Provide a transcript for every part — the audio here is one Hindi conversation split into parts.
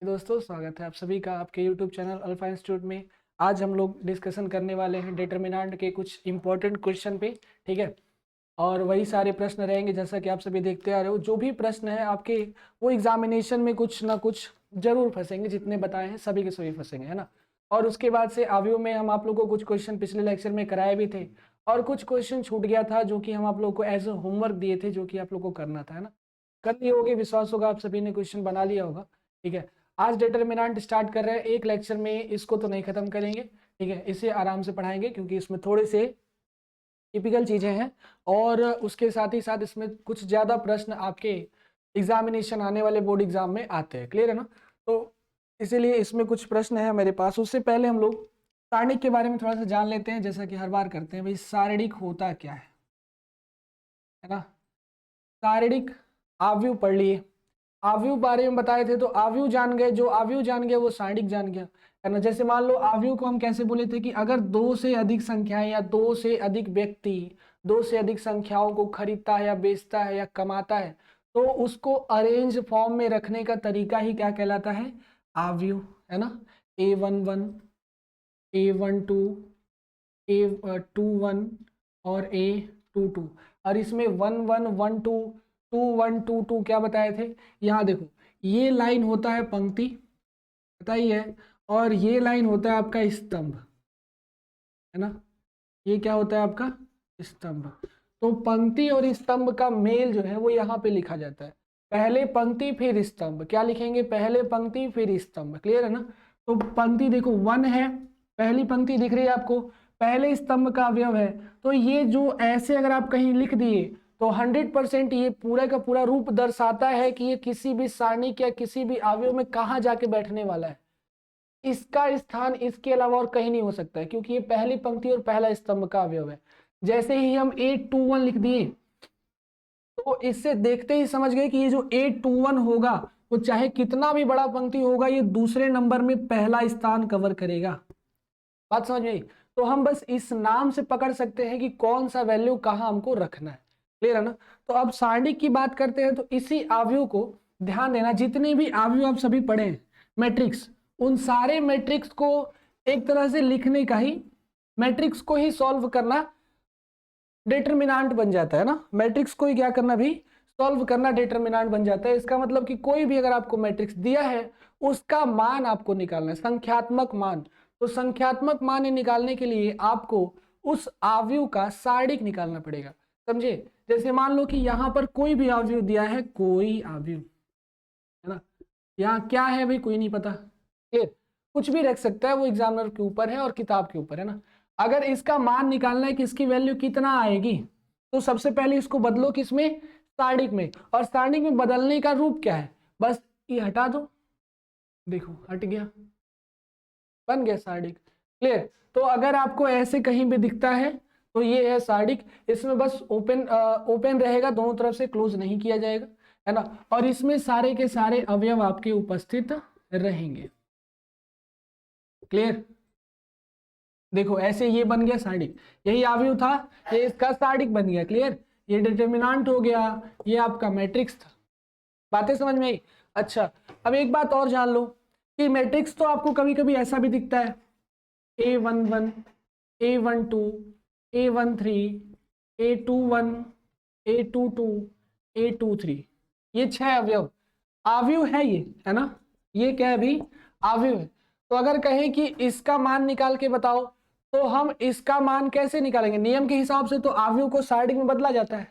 दोस्तों, स्वागत है आप सभी का आपके YouTube चैनल अल्फा इंस्टीट्यूट में। आज हम लोग डिस्कशन करने वाले हैं डिटर्मिनेंट के कुछ इंपॉर्टेंट क्वेश्चन पे। ठीक है, और वही सारे प्रश्न रहेंगे जैसा कि आप सभी देखते आ रहे हो। जो भी प्रश्न है आपके वो एग्जामिनेशन में कुछ ना कुछ जरूर फंसेंगे, जितने बताए हैं सभी के सभी फंसेंगे, है ना। और उसके बाद से आवियो में हम आप लोगों को कुछ क्वेश्चन पिछले लेक्चर में कराए भी थे, और कुछ क्वेश्चन छूट गया था जो कि हम आप लोगों को एज ए होमवर्क दिए थे, जो कि आप लोगों को करना था, है ना। कर लिए होगे, विश्वास होगा आप सभी ने क्वेश्चन बना लिया होगा। ठीक है, आज डिटर्मिनेंट स्टार्ट कर रहे हैं। एक लेक्चर में इसको तो नहीं खत्म करेंगे, ठीक है, इसे आराम से पढ़ाएंगे क्योंकि इसमें थोड़े से टिपिकल चीजें हैं, और उसके साथ ही साथ इसमें कुछ ज्यादा प्रश्न आपके एग्जामिनेशन आने वाले बोर्ड एग्जाम में आते हैं। क्लियर है ना। तो इसीलिए इसमें कुछ प्रश्न है मेरे पास। उससे पहले हम लोग सारणिक के बारे में थोड़ा सा जान लेते हैं, जैसा कि हर बार करते हैं। भाई, सारणिक होता क्या है ना। सारणिक आव्यूह पढ़ लिए, आव्यूह बारे में बताए थे, तो आव्यूह जान गए। जो आव्यूह जान गया वो सारणिक जान गया, है ना। जैसे मान लो आव्यूह को हम कैसे बोले थे कि अगर दो से अधिक संख्याएं या दो से अधिक व्यक्ति दो से अधिक संख्याओं को खरीदता है या बेचता है या कमाता है, तो उसको अरेंज फॉर्म में रखने का तरीका ही क्या कहलाता है, आव्यूह, है ना। A11, A12, A21 और A22, और इसमें 1112 2122 क्या बताए थे। यहाँ देखो, ये लाइन होता है पंक्ति, पता ही है, और ये लाइन होता है आपका स्तंभ, है ना। ये क्या होता है आपका स्तंभ। तो पंक्ति और स्तंभ का मेल जो है वो यहाँ पे लिखा जाता है। पहले पंक्ति फिर स्तंभ, क्या लिखेंगे, पहले पंक्ति फिर स्तंभ। क्लियर है ना। तो पंक्ति देखो 1 है, पहली पंक्ति दिख रही है आपको, पहले स्तंभ का अवयव है। तो ये जो ऐसे अगर आप कहीं लिख दिए तो 100% ये पूरा का पूरा रूप दर्शाता है कि ये किसी भी सारणिक या किसी भी अवयव में कहाँ जाके बैठने वाला है। इसका स्थान इसके अलावा और कहीं नहीं हो सकता है, क्योंकि ये पहली पंक्ति और पहला स्तंभ का अवयव है। जैसे ही हम 821 लिख दिए तो इससे देखते ही समझ गए कि ये जो 821 होगा वो चाहे कितना भी बड़ा पंक्ति होगा, ये दूसरे नंबर में पहला स्थान कवर करेगा। बात समझ में आई। तो हम बस इस नाम से पकड़ सकते हैं कि कौन सा वैल्यू कहाँ हमको रखना है। क्लियर है ना। तो अब सारणिक की बात करते हैं, तो इसी अवयव को ध्यान देना, जितने भी अवयव आप सभी पढ़े हैं मैट्रिक्स, उन सारे मैट्रिक्स को एक तरह से लिखने का ही, मैट्रिक्स को ही सॉल्व करना डिटरमिनेंट बन जाता है ना। मैट्रिक्स को ही क्या करना भी, सॉल्व करना डिटरमिनेंट बन जाता है। इसका मतलब कि कोई भी अगर आपको मैट्रिक्स दिया है उसका मान आपको निकालना है, संख्यात्मक मान। तो संख्यात्मक मान निकालने के लिए आपको उस अवयव का सारणिक निकालना पड़ेगा, समझे। जैसे मान लो कि यहाँ पर कोई भी अवयव दिया है, कोई अवयव, है ना। यहाँ क्या है भाई, कोई नहीं पता। क्लियर, कुछ भी रख सकता है, वो एग्जामिनर के ऊपर है और किताब के ऊपर, है ना। अगर इसका मान निकालना है कि इसकी वैल्यू कितना आएगी, तो सबसे पहले इसको बदलो किसमें, सारणिक में। और सारणिक में बदलने का रूप क्या है, बस ये हटा दो, देखो हट गया, बन गया सारणिक। क्लियर। तो अगर आपको ऐसे कहीं भी दिखता है तो ये है सारणिक। इसमें बस ओपन ओपन रहेगा, दोनों तरफ से क्लोज नहीं किया जाएगा, है ना। और इसमें सारे के सारे अवयव आपके उपस्थित रहेंगे। क्लियर। देखो ऐसे ये बन गया सारणिक, यही अवयव था, ये इसका सारणिक बन गया। क्लियर, ये डिटरमिनेंट हो गया, ये आपका मैट्रिक्स था। बातें समझ में आई। अच्छा, अब एक बात और जान लो कि मैट्रिक्स तो आपको कभी कभी ऐसा भी दिखता है, A11, A12, A13, A21, A22, A23, ये 6 अवयव अवयव है, ये है ना। ये क्या है अभी, अवयव है। तो अगर कहें कि इसका मान निकाल के बताओ, तो हम इसका मान कैसे निकालेंगे, नियम के हिसाब से तो अवयव को सारणिक में बदला जाता है।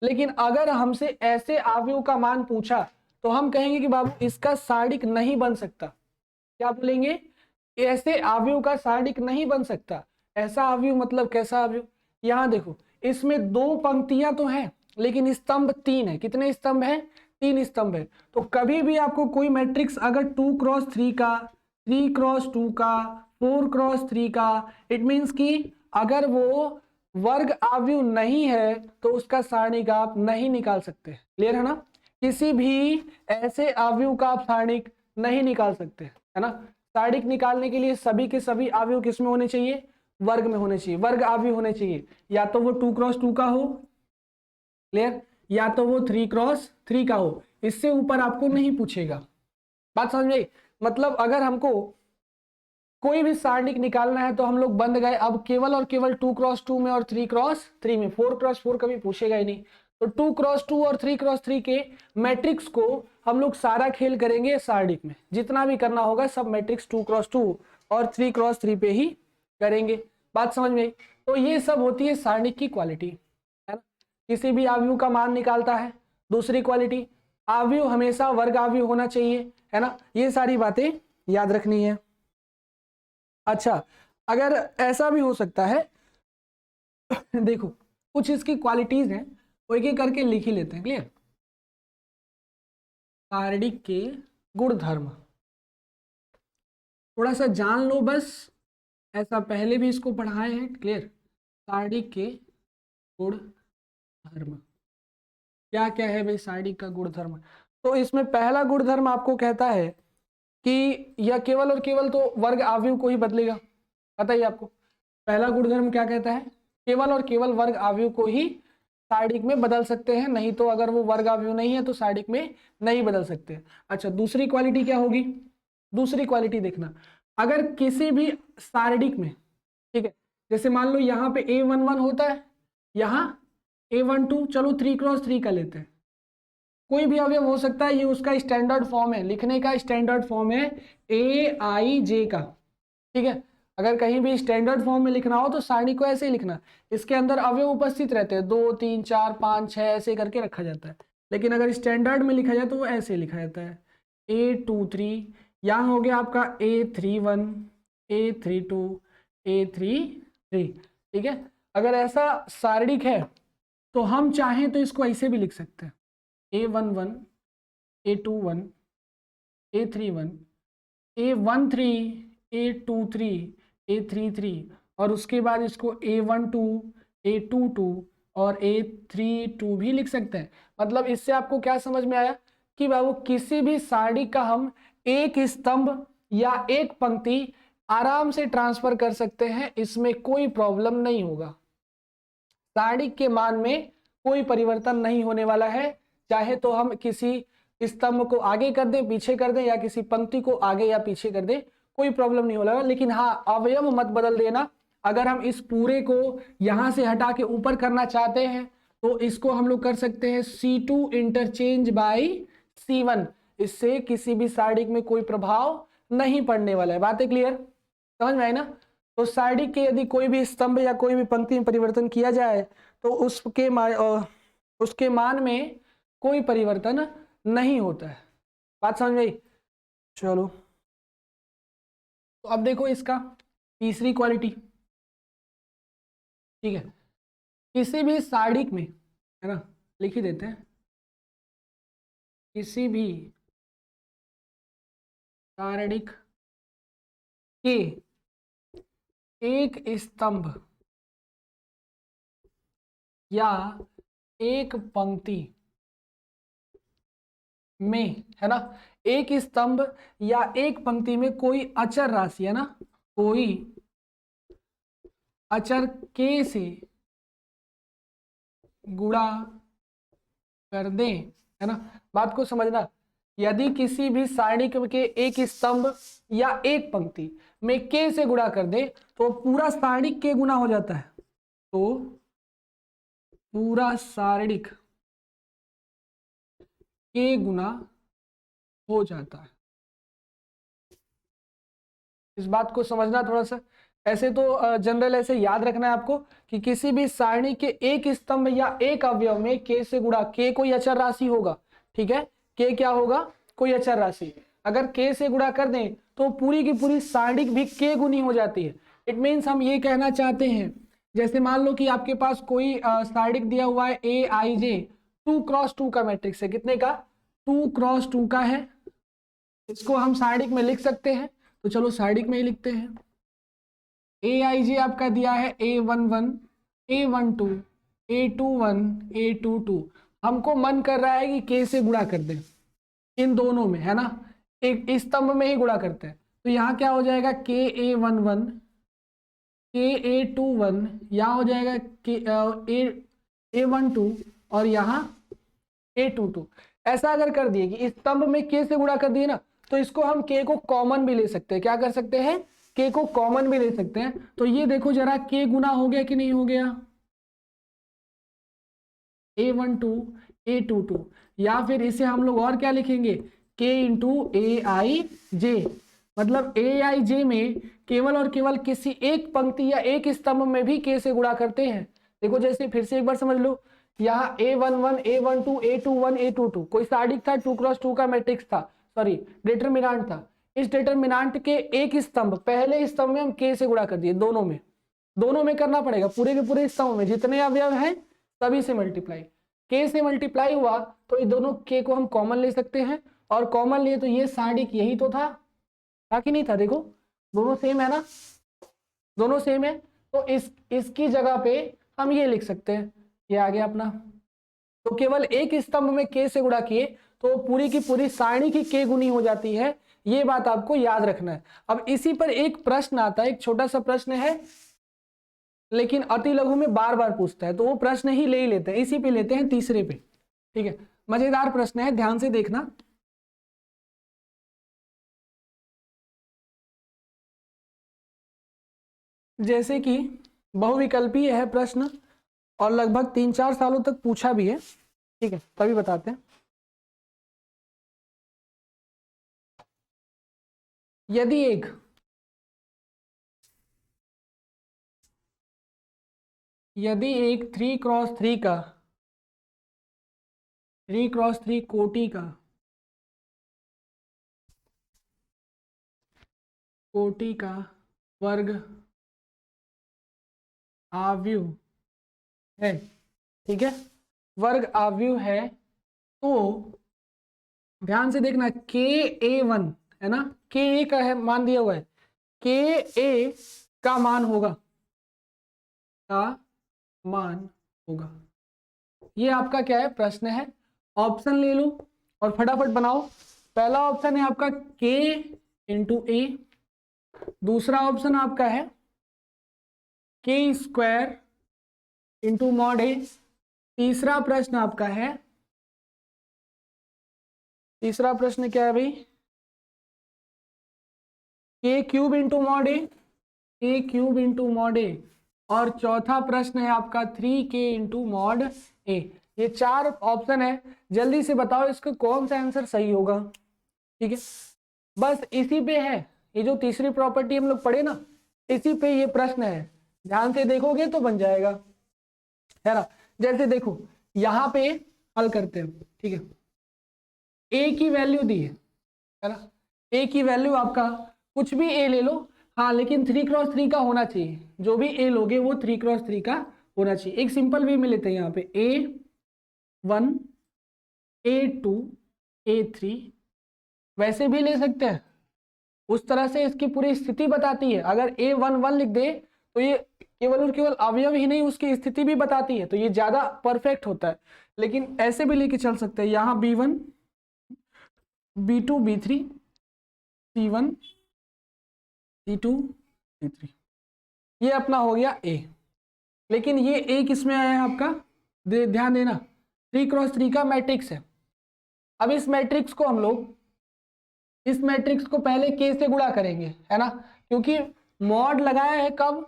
लेकिन अगर हमसे ऐसे अवयव का मान पूछा तो हम कहेंगे कि बाबू इसका सारणिक नहीं बन सकता। क्या बोलेंगे, ऐसे अवयव का सारणिक नहीं बन सकता। ऐसा अवयव मतलब कैसा अवयव, यहाँ देखो, इसमें 2 पंक्तियां तो हैं लेकिन स्तंभ 3 है। कितने स्तंभ है, 3 स्तंभ है। तो कभी भी आपको कोई मैट्रिक्स अगर 2x3 का, 3x2 का, 4x3 का, इट मीन्स कि अगर वो वर्ग अवयव नहीं है तो उसका सारणिक आप नहीं निकाल सकते। क्लियर है ना। किसी भी ऐसे अवयव का आप सारणिक नहीं निकाल सकते, है ना। सारणिक निकालने के लिए सभी के सभी अवयव किस में होने चाहिए, वर्ग में होने चाहिए, वर्ग अवयव होने चाहिए। या तो वो 2x2 का हो, क्लियर, या तो वो 3x3 का हो। इससे ऊपर आपको नहीं पूछेगा। बात समझ में। मतलब अगर हमको कोई भी सारणिक निकालना है तो हम लोग बंद गए, अब केवल और केवल 2x2 में और 3x3 में, 4x4 कभी पूछेगा ही नहीं। तो 2x2 और 3x3 के मैट्रिक्स को हम लोग सारा खेल करेंगे सारणिक में, जितना भी करना होगा सब मैट्रिक्स 2x2 और 3x3 पे ही करेंगे। बात समझ में आई? तो ये सब होती है सारणिक की क्वालिटी, है ना। किसी भी आव्यूह का मान निकालता है। दूसरी क्वालिटी, आव्यूह हमेशा वर्ग आव्यूह होना चाहिए, है ना। ये सारी बातें याद रखनी है। अच्छा, अगर ऐसा भी हो सकता है देखो कुछ इसकी क्वालिटीज हैं, वो एक एक करके लिख ही लेते हैं। क्लियर? सारणिक के गुण धर्म थोड़ा सा जान लो बस, ऐसा पहले भी इसको पढ़ाए हैं। क्लियर? सारणिक के गुण धर्म क्या क्या है भाई सारणिक का गुण धर्म? तो इसमें पहला गुण धर्म आपको कहता है कि यह केवल और केवल तो वर्ग आव्यूह को ही बदलेगा। पता ही आपको पहला गुणधर्म क्या कहता है? केवल और केवल वर्ग आव्यूह को ही सारणिक में बदल सकते हैं, नहीं तो अगर वो वर्ग आव्यूह नहीं है तो सारणिक में नहीं बदल सकते। अच्छा, दूसरी क्वालिटी क्या होगी? दूसरी क्वालिटी देखना, अगर किसी भी सारणिक में, ठीक है, जैसे मान लो यहाँ पे A11 होता है, यहाँ A12, चलो 3x3 का लेते हैं, कोई भी अवयव हो सकता है, ये उसका स्टैंडर्ड फॉर्म है, लिखने का स्टैंडर्ड फॉर्म है AIJ का। ठीक है, अगर कहीं भी स्टैंडर्ड फॉर्म में लिखना हो तो सारणी को ऐसे ही लिखना, इसके अंदर अवयव उपस्थित रहते हैं, 2 3 4 5 6 ऐसे करके रखा जाता है। लेकिन अगर स्टैंडर्ड में लिखा जाए तो वो ऐसे लिखा जाता है A23, यहाँ हो गया आपका A31, A32, A33। ठीक है, अगर ऐसा सारणिक है तो हम चाहें तो इसको ऐसे भी लिख सकते हैं, A11, A21, A31, A13, A23, A33 और उसके बाद इसको A12, A22 और A32 भी लिख सकते हैं। मतलब इससे आपको क्या समझ में आया कि बाबू किसी भी सारणी का हम एक स्तंभ या एक पंक्ति आराम से ट्रांसफर कर सकते हैं, इसमें कोई प्रॉब्लम नहीं होगा। सारणी के मान में कोई परिवर्तन नहीं होने वाला है, चाहे तो हम किसी स्तंभ को आगे कर दें, पीछे कर दें, या किसी पंक्ति को आगे या पीछे कर दें, कोई प्रॉब्लम नहीं होगा। लेकिन हाँ, अवयव मत बदल देना। अगर हम इस पूरे को यहां से हटा के ऊपर करना चाहते हैं तो इसको हम लोग कर सकते हैं C2 इंटरचेंज बाई C1, इससे किसी भी सारणिक में कोई प्रभाव नहीं पड़ने वाला है। बातें क्लियर? समझ में आई ना? तो सारणिक के यदि कोई भी स्तंभ या कोई भी पंक्ति में परिवर्तन किया जाए तो उसके मान में कोई परिवर्तन नहीं होता है। बात समझ में आई? चलो, तो अब देखो इसका तीसरी क्वालिटी। ठीक है, किसी भी सारणिक में, है ना, लिख ही देते हैं, किसी भी सारणिक के एक स्तंभ या एक पंक्ति में, है ना, एक स्तंभ या एक पंक्ति में कोई अचर राशि, है ना, कोई अचर k से गुणा कर दें, है ना। बात को समझना, यदि किसी भी सारणी के एक स्तंभ या एक पंक्ति में k से गुणा कर दें तो पूरा सारणिक k गुना हो जाता है, तो पूरा सारणिक k गुना हो जाता है। इस बात को समझना थोड़ा सा। ऐसे तो जनरल ऐसे याद रखना है आपको कि किसी भी सारणी के एक स्तंभ या एक अवयव में k से गुणा, k कोई अचर राशि होगा, ठीक है, k क्या होगा? कोई अचर राशि। अगर k से गुणा कर दें तो पूरी की पूरी सारणिक भी k गुनी हो जाती है। इट मीन्स हम ये कहना चाहते हैं, जैसे मान लो कि आपके पास कोई सारणिक दिया हुआ है AIJ 2x2 का मैट्रिक्स है, कितने का? 2x2 का है। इसको हम सारणिक में लिख सकते हैं, तो चलो सारणिक में ही लिखते हैं। AIJ आपका दिया है A11, A12, A21, A22। हमको मन कर रहा है कि k से गुणा कर दें इन दोनों में, है ना, एक स्तंभ में ही गुणा करते हैं। तो यहाँ क्या हो जाएगा? KA11, KA21, यहाँ हो जाएगा A12 और यहाँ A22। ऐसा अगर कर दिए कि स्तंभ में k से गुणा कर दिए ना, तो इसको हम k को कॉमन भी ले सकते हैं। क्या कर सकते हैं? k को कॉमन भी ले सकते हैं। तो ये देखो जरा k गुना हो गया कि नहीं हो गया? A12 A22, या फिर इसे हम लोग और क्या लिखेंगे? k into AIJ। मतलब AIJ में केवल और केवल किसी एक पंक्ति या एक स्तंभ में भी k से गुणा करते हैं। देखो जैसे फिर से एक बार समझ लो, यहाँ A11 A12 A21 A22 कोई सारणी था, 2x2 का मैट्रिक्स था, सॉरी डिटरमिनेंट था। इस डिटरमिनेंट के एक स्तंभ, पहले स्तंभ में हम k से गुणा कर दिए, दोनों में करना पड़ेगा, पूरे के पूरे स्तंभ में जितने अवयव हैं सभी से मल्टीप्लाई। k से मल्टीप्लाई हुआ तो ये दोनों k को हम कॉमन ले सकते हैं, और कॉमन लिए तो ये सारणी यही तो था कि नहीं था? देखो दोनों सेम है ना, दोनों सेम है, तो इसकी जगह पे हम ये लिख सकते हैं, ये आ गया अपना। तो केवल एक स्तंभ में k से गुणा किए तो पूरी की पूरी सारणी की k गुनी हो जाती है, ये बात आपको याद रखना है। अब इसी पर एक प्रश्न आता है, एक छोटा सा प्रश्न है, लेकिन अति लघु में बार बार पूछता है, तो वो प्रश्न ही ले ही लेते हैं, इसी पे लेते हैं, तीसरे पे। ठीक है, मजेदार प्रश्न है, ध्यान से देखना। जैसे कि बहुविकल्पीय है प्रश्न, और लगभग 3-4 सालों तक पूछा भी है। ठीक है, तभी बताते हैं। यदि एक यदि एक 3x3 का 3x3 कोटि का वर्ग आव्यूह है, ठीक है, वर्ग आव्यूह है, तो ध्यान से देखना, KA1 है ना, KA का है मान दिया हुआ है, KA का मान होगा, ये आपका क्या है? प्रश्न है। ऑप्शन ले लो और फटाफट बनाओ। पहला ऑप्शन है आपका k इंटू ए, दूसरा ऑप्शन आपका है k स्क्वायर इंटू मॉड ए, तीसरा प्रश्न आपका है, तीसरा प्रश्न क्या है भाई? k क्यूब इंटू मॉड ए, k क्यूब इंटू मॉड ए, और चौथा प्रश्न है आपका 3k इंटू मॉड ए। ये 4 ऑप्शन है, जल्दी से बताओ इसका कौन सा आंसर सही होगा। ठीक है, बस इसी पे है, ये जो तीसरी प्रॉपर्टी हम लोग पढ़े ना, इसी पे ये प्रश्न है, ध्यान से देखोगे तो बन जाएगा, है ना। जैसे देखो यहाँ पे हल करते हैं, ठीक है, ए की वैल्यू दी है ना, ए की वैल्यू आपका कुछ भी ए ले लो, हाँ, लेकिन 3x3 का होना चाहिए, जो भी ए लोगे वो 3x3 का होना चाहिए। एक सिंपल वे में लेते हैं यहाँ पे A1 A2 A3, वैसे भी ले सकते हैं, उस तरह से इसकी पूरी स्थिति बताती है। अगर A11 लिख दे तो ये केवल और केवल अवयव ही नहीं, उसकी स्थिति भी बताती है, तो ये ज्यादा परफेक्ट होता है। लेकिन ऐसे भी लेके चल सकते हैं, यहाँ B1 B2 B3 C1 C2 C3, ये अपना हो गया A। लेकिन ये A किस में आया है आपका? ध्यान देना, 3x3 का मैट्रिक्स है। अब इस मैट्रिक्स को हम लोग, इस मैट्रिक्स को पहले k से गुणा करेंगे, है ना, क्योंकि मॉड लगाया है कब?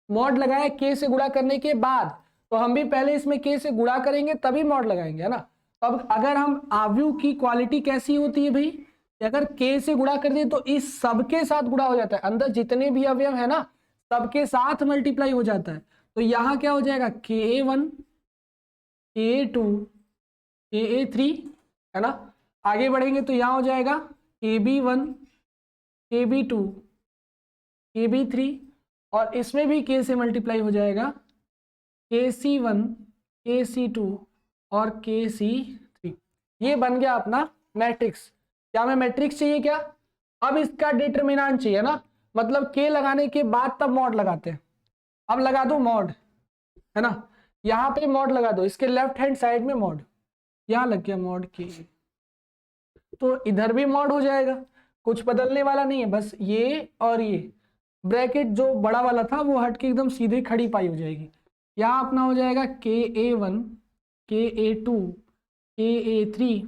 मॉड लगाया है k से गुणा करने के बाद, तो हम भी पहले इसमें k से गुणा करेंगे तभी मॉड लगाएंगे, है ना। तो अब अगर हम आव्यूह की क्वालिटी कैसी होती है भाई, अगर k से गुणा कर दिए तो इस सबके साथ गुणा हो जाता है, अंदर जितने भी अवयव है ना सबके साथ मल्टीप्लाई हो जाता है। तो यहाँ क्या हो जाएगा? KA1 KA2 KA3, है ना। आगे बढ़ेंगे तो यहाँ हो जाएगा KB1 KB2 KB3, और इसमें भी k से मल्टीप्लाई हो जाएगा KC1 KC2 और KC3। ये बन गया अपना मैट्रिक्स। क्या हमें मैट्रिक्स चाहिए क्या? अब इसका डिटरमिनेंट चाहिए ना, मतलब k लगाने के बाद तब मॉड लगाते हैं। अब लगा दो मॉड, है ना, यहाँ पे मॉड लगा दो, इसके लेफ्ट हैंड साइड में मॉड, यहाँ लग गया मॉड k, तो इधर भी मॉड हो जाएगा, कुछ बदलने वाला नहीं है, बस ये और ये ब्रैकेट जो बड़ा वाला था वो हट के एकदम सीधे खड़ी पाई हो जाएगी। यहाँ अपना हो जाएगा KA1 KA2 KA3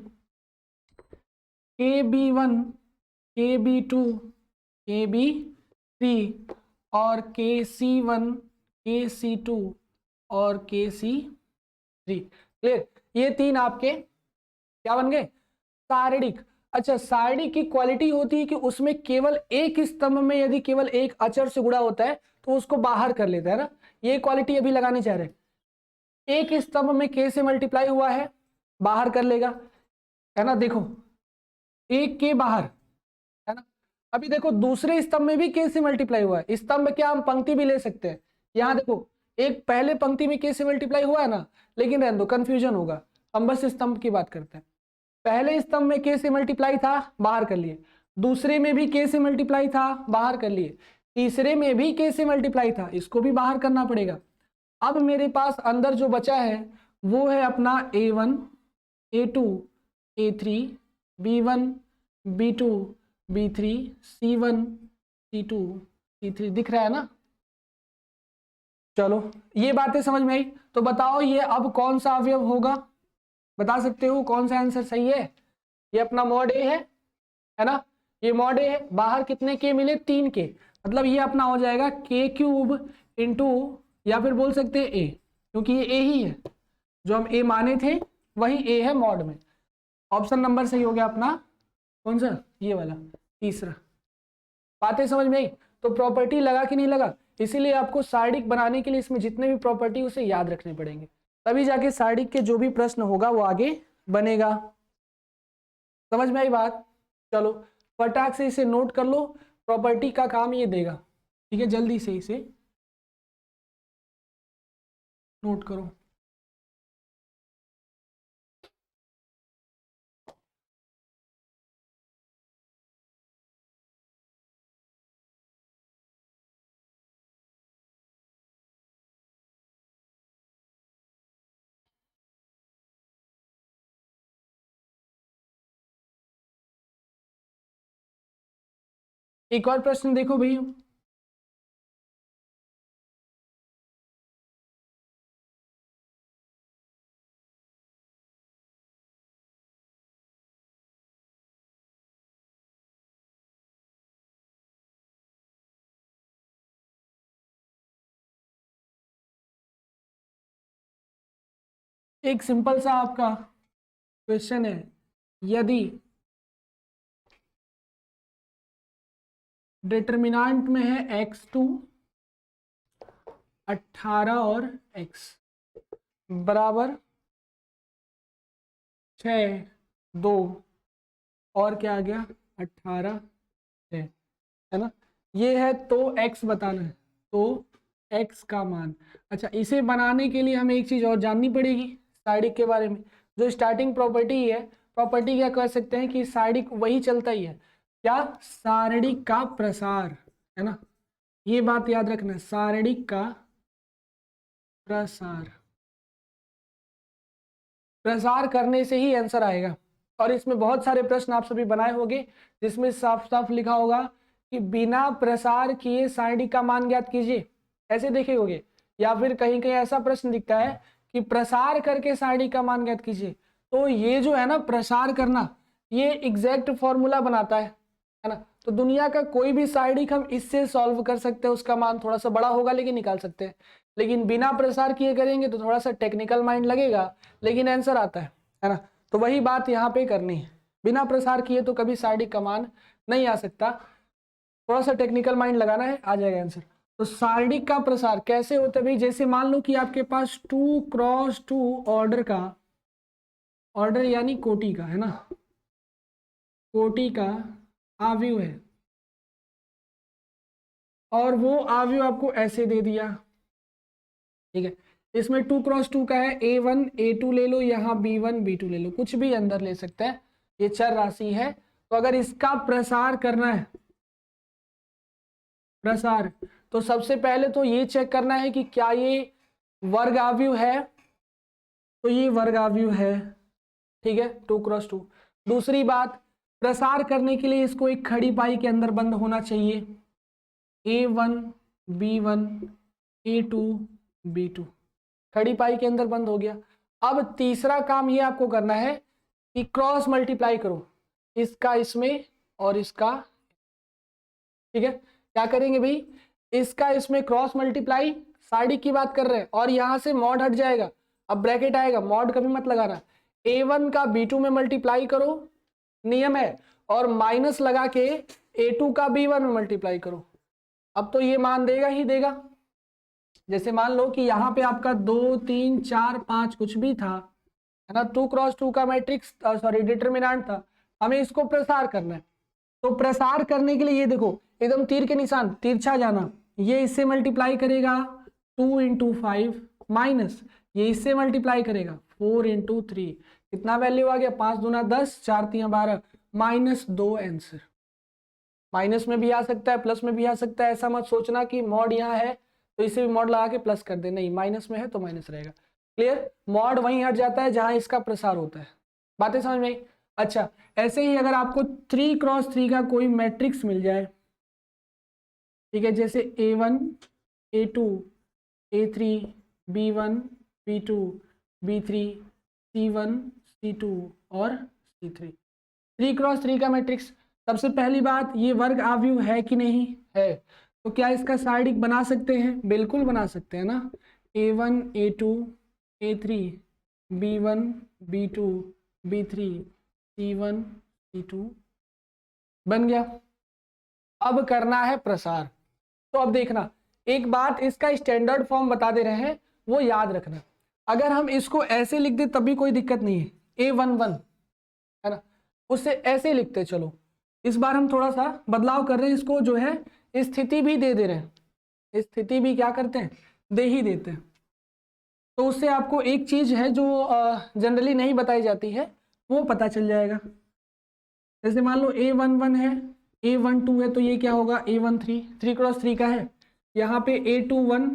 KB1 KB2 KB3 और KC1 KC2 और KC3। क्लियर? ये तीन आपके क्या बन गए? सारणिक। अच्छा, सारणिक की क्वालिटी होती है कि उसमें केवल एक स्तंभ में यदि केवल एक अचर से गुणा होता है तो उसको बाहर कर लेता है ना। ये क्वालिटी अभी लगाने चाह रहे हैं। एक स्तंभ में k से मल्टीप्लाई हुआ है, बाहर कर लेगा, है ना। देखो एक के बाहर, है ना। अभी देखो दूसरे स्तंभ में भी k से मल्टीप्लाई हुआ है। स्तंभ क्या हम पंक्ति भी ले सकते हैं। यहां देखो एक पहले पंक्ति में k से मल्टीप्लाई हुआ है ना, लेकिन रहने दो, कंफ्यूजन होगा। हम बस स्तंभ की बात करते हैं। पहले स्तंभ में k से मल्टीप्लाई था, बाहर कर लिए। दूसरे में भी k से मल्टीप्लाई था, बाहर कर लिए। तीसरे में भी k से मल्टीप्लाई था, इसको भी बाहर करना पड़ेगा। अब मेरे पास अंदर जो बचा है वो है अपना A1 A2 A3 B1 B2 B3 C1 C2 C3, दिख रहा है ना। चलो ये बातें समझ में आई। तो बताओ ये अब कौन सा अवयव होगा, बता सकते हो कौन सा आंसर सही है? ये अपना मॉड ए है ना। ये मॉड ए है। बाहर कितने के मिले? 3 के। मतलब ये अपना हो जाएगा k³ इंटू, या फिर बोल सकते हैं a, क्योंकि ये a ही है। जो हम a माने थे वही a है मॉड में। ऑप्शन नंबर सही हो गया अपना कौन सा? ये वाला, तीसरा। बातें समझ में आई? तो प्रॉपर्टी लगा कि नहीं लगा? इसीलिए आपको सारणिक बनाने के लिए इसमें जितने भी प्रॉपर्टी उसे याद रखने पड़ेंगे, तभी जाके सारणिक के जो भी प्रश्न होगा वो आगे बनेगा। समझ में आई बात? चलो फटाक से इसे नोट कर लो, प्रॉपर्टी का काम ये देगा। ठीक है, जल्दी से इसे नोट करो। एक और प्रश्न देखो भैया। एक सिंपल सा आपका क्वेश्चन है, यदि डिटरमिनेंट में है x2 18 और x बराबर 6 2 और क्या आ गया 18 है ना, ये है तो x बताना है, तो x का मान। अच्छा, इसे बनाने के लिए हमें एक चीज और जाननी पड़ेगी सारणिक के बारे में। जो स्टार्टिंग प्रॉपर्टी है, प्रॉपर्टी क्या कह सकते हैं कि सारणिक वही चलता ही है, क्या? सारणिक का प्रसार, है ना। ये बात याद रखना, सारणिक का प्रसार, प्रसार करने से ही आंसर आएगा। और इसमें बहुत सारे प्रश्न आप सभी बनाए होंगे जिसमें साफ साफ लिखा होगा कि बिना प्रसार किए सारणिक का मान ज्ञात कीजिए, ऐसे देखे होंगे। या फिर कहीं कहीं ऐसा प्रश्न दिखता है कि प्रसार करके सारणिक का मान ज्ञात कीजिए। तो ये जो है ना प्रसार करना, ये एग्जैक्ट फॉर्मूला बनाता है ना। तो दुनिया का कोई भी सारणिक हम इससे सॉल्व कर सकते हैं, उसका मान थोड़ा सा बड़ा होगा लेकिन निकाल सकते हैं। लेकिन बिना प्रसार किए करेंगे तो थोड़ा सा टेक्निकल माइंड लगेगा, लेकिन आंसर आता है ना। तो वही बात यहाँ पे करनी है, बिना प्रसार किए तो कभी सारणिक का मान नहीं आ सकता, थोड़ा सा टेक्निकल माइंड लगाना है, आ जाएगा आंसर। तो सारणिक का प्रसार कैसे होता है भाई? जैसे मान लो कि आपके पास 2x2 ऑर्डर का, ऑर्डर यानी कोटि का, है ना, कोटि का आव्यूह है, और वो आव्यूह आपको ऐसे दे दिया। ठीक है, इसमें 2x2 का है, A1 A2 ले लो, यहाँ B1 B2 ले लो, कुछ भी अंदर ले सकते हैं, ये चर राशि है। तो अगर इसका प्रसार करना है, प्रसार, तो सबसे पहले तो ये चेक करना है कि क्या ये वर्ग आव्यूह है, तो ये वर्ग आव्यूह है। ठीक है, 2x2। दूसरी बात, प्रसार करने के लिए इसको एक खड़ी पाई के अंदर बंद होना चाहिए, A1 B1 A2 B2, खड़ी पाई के अंदर बंद हो गया। अब तीसरा काम ये आपको करना है कि क्रॉस मल्टीप्लाई करो इसका इसमें और इसका, ठीक है। क्या करेंगे भाई, इसका इसमें क्रॉस मल्टीप्लाई, साइड की बात कर रहे हैं, और यहां से मॉड हट जाएगा, अब ब्रैकेट आएगा, मॉड कभी मत लगाना, A1 का B2 में मल्टीप्लाई करो, नियम है, और माइनस लगा के A2 का B1 में मल्टीप्लाई करो। अब तो ये मान देगा ही देगा। जैसे मान लो कि यहाँ पे आपका 2 3 4 5 कुछ भी था, है ना, 2x2 का मैट्रिक्स, सॉरी डिटरमिनेंट था, हमें इसको प्रसार करना है। तो प्रसार करने के लिए ये देखो एकदम तीर के निशान, तिरछा जाना, ये इससे मल्टीप्लाई करेगा 2 × 5 माइनस ये इससे मल्टीप्लाई करेगा 4 × 3, कितना वैल्यू आ गया, 5 दूना 10, 4 3 12, -2 आंसर। माइनस में भी आ सकता है, प्लस में भी आ सकता है, ऐसा मत सोचना कि मॉड यहाँ है तो इसे भी मॉड लगा के प्लस कर दे, नहीं, माइनस में है तो माइनस रहेगा। क्लियर, मॉड वहीं हट जाता है जहां इसका प्रसार होता है। बातें समझ में आई? अच्छा, ऐसे ही अगर आपको 3x3 का कोई मैट्रिक्स मिल जाए, ठीक है, जैसे A1 A2 A3 B1 B2 B3 C1 C2 और C3, 3x3 का मैट्रिक्स। सबसे पहली बात, ये वर्ग आव्यूह है कि नहीं है, तो क्या इसका साइडिक बना सकते हैं? बिल्कुल बना सकते हैं ना। A1 A2 A3 B1 B2 B3 C1 C2 बन गया। अब करना है प्रसार। तो अब देखना, एक बात इसका स्टैंडर्ड फॉर्म बता दे रहे हैं, वो याद रखना। अगर हम इसको ऐसे लिख दे तब भी कोई दिक्कत नहीं है, A11 है ना, उससे ऐसे लिखते चलो। इस बार हम थोड़ा सा बदलाव कर रहे हैं, इसको जो है स्थिति भी दे दे रहे हैं, स्थिति भी क्या करते हैं, दे ही देते हैं। तो उससे आपको एक चीज है जो जनरली नहीं बताई जाती है, वो पता चल जाएगा। जैसे मान लो A11 है, A12 है, तो ये क्या होगा, A13, 3x3 का है, यहाँ पे A21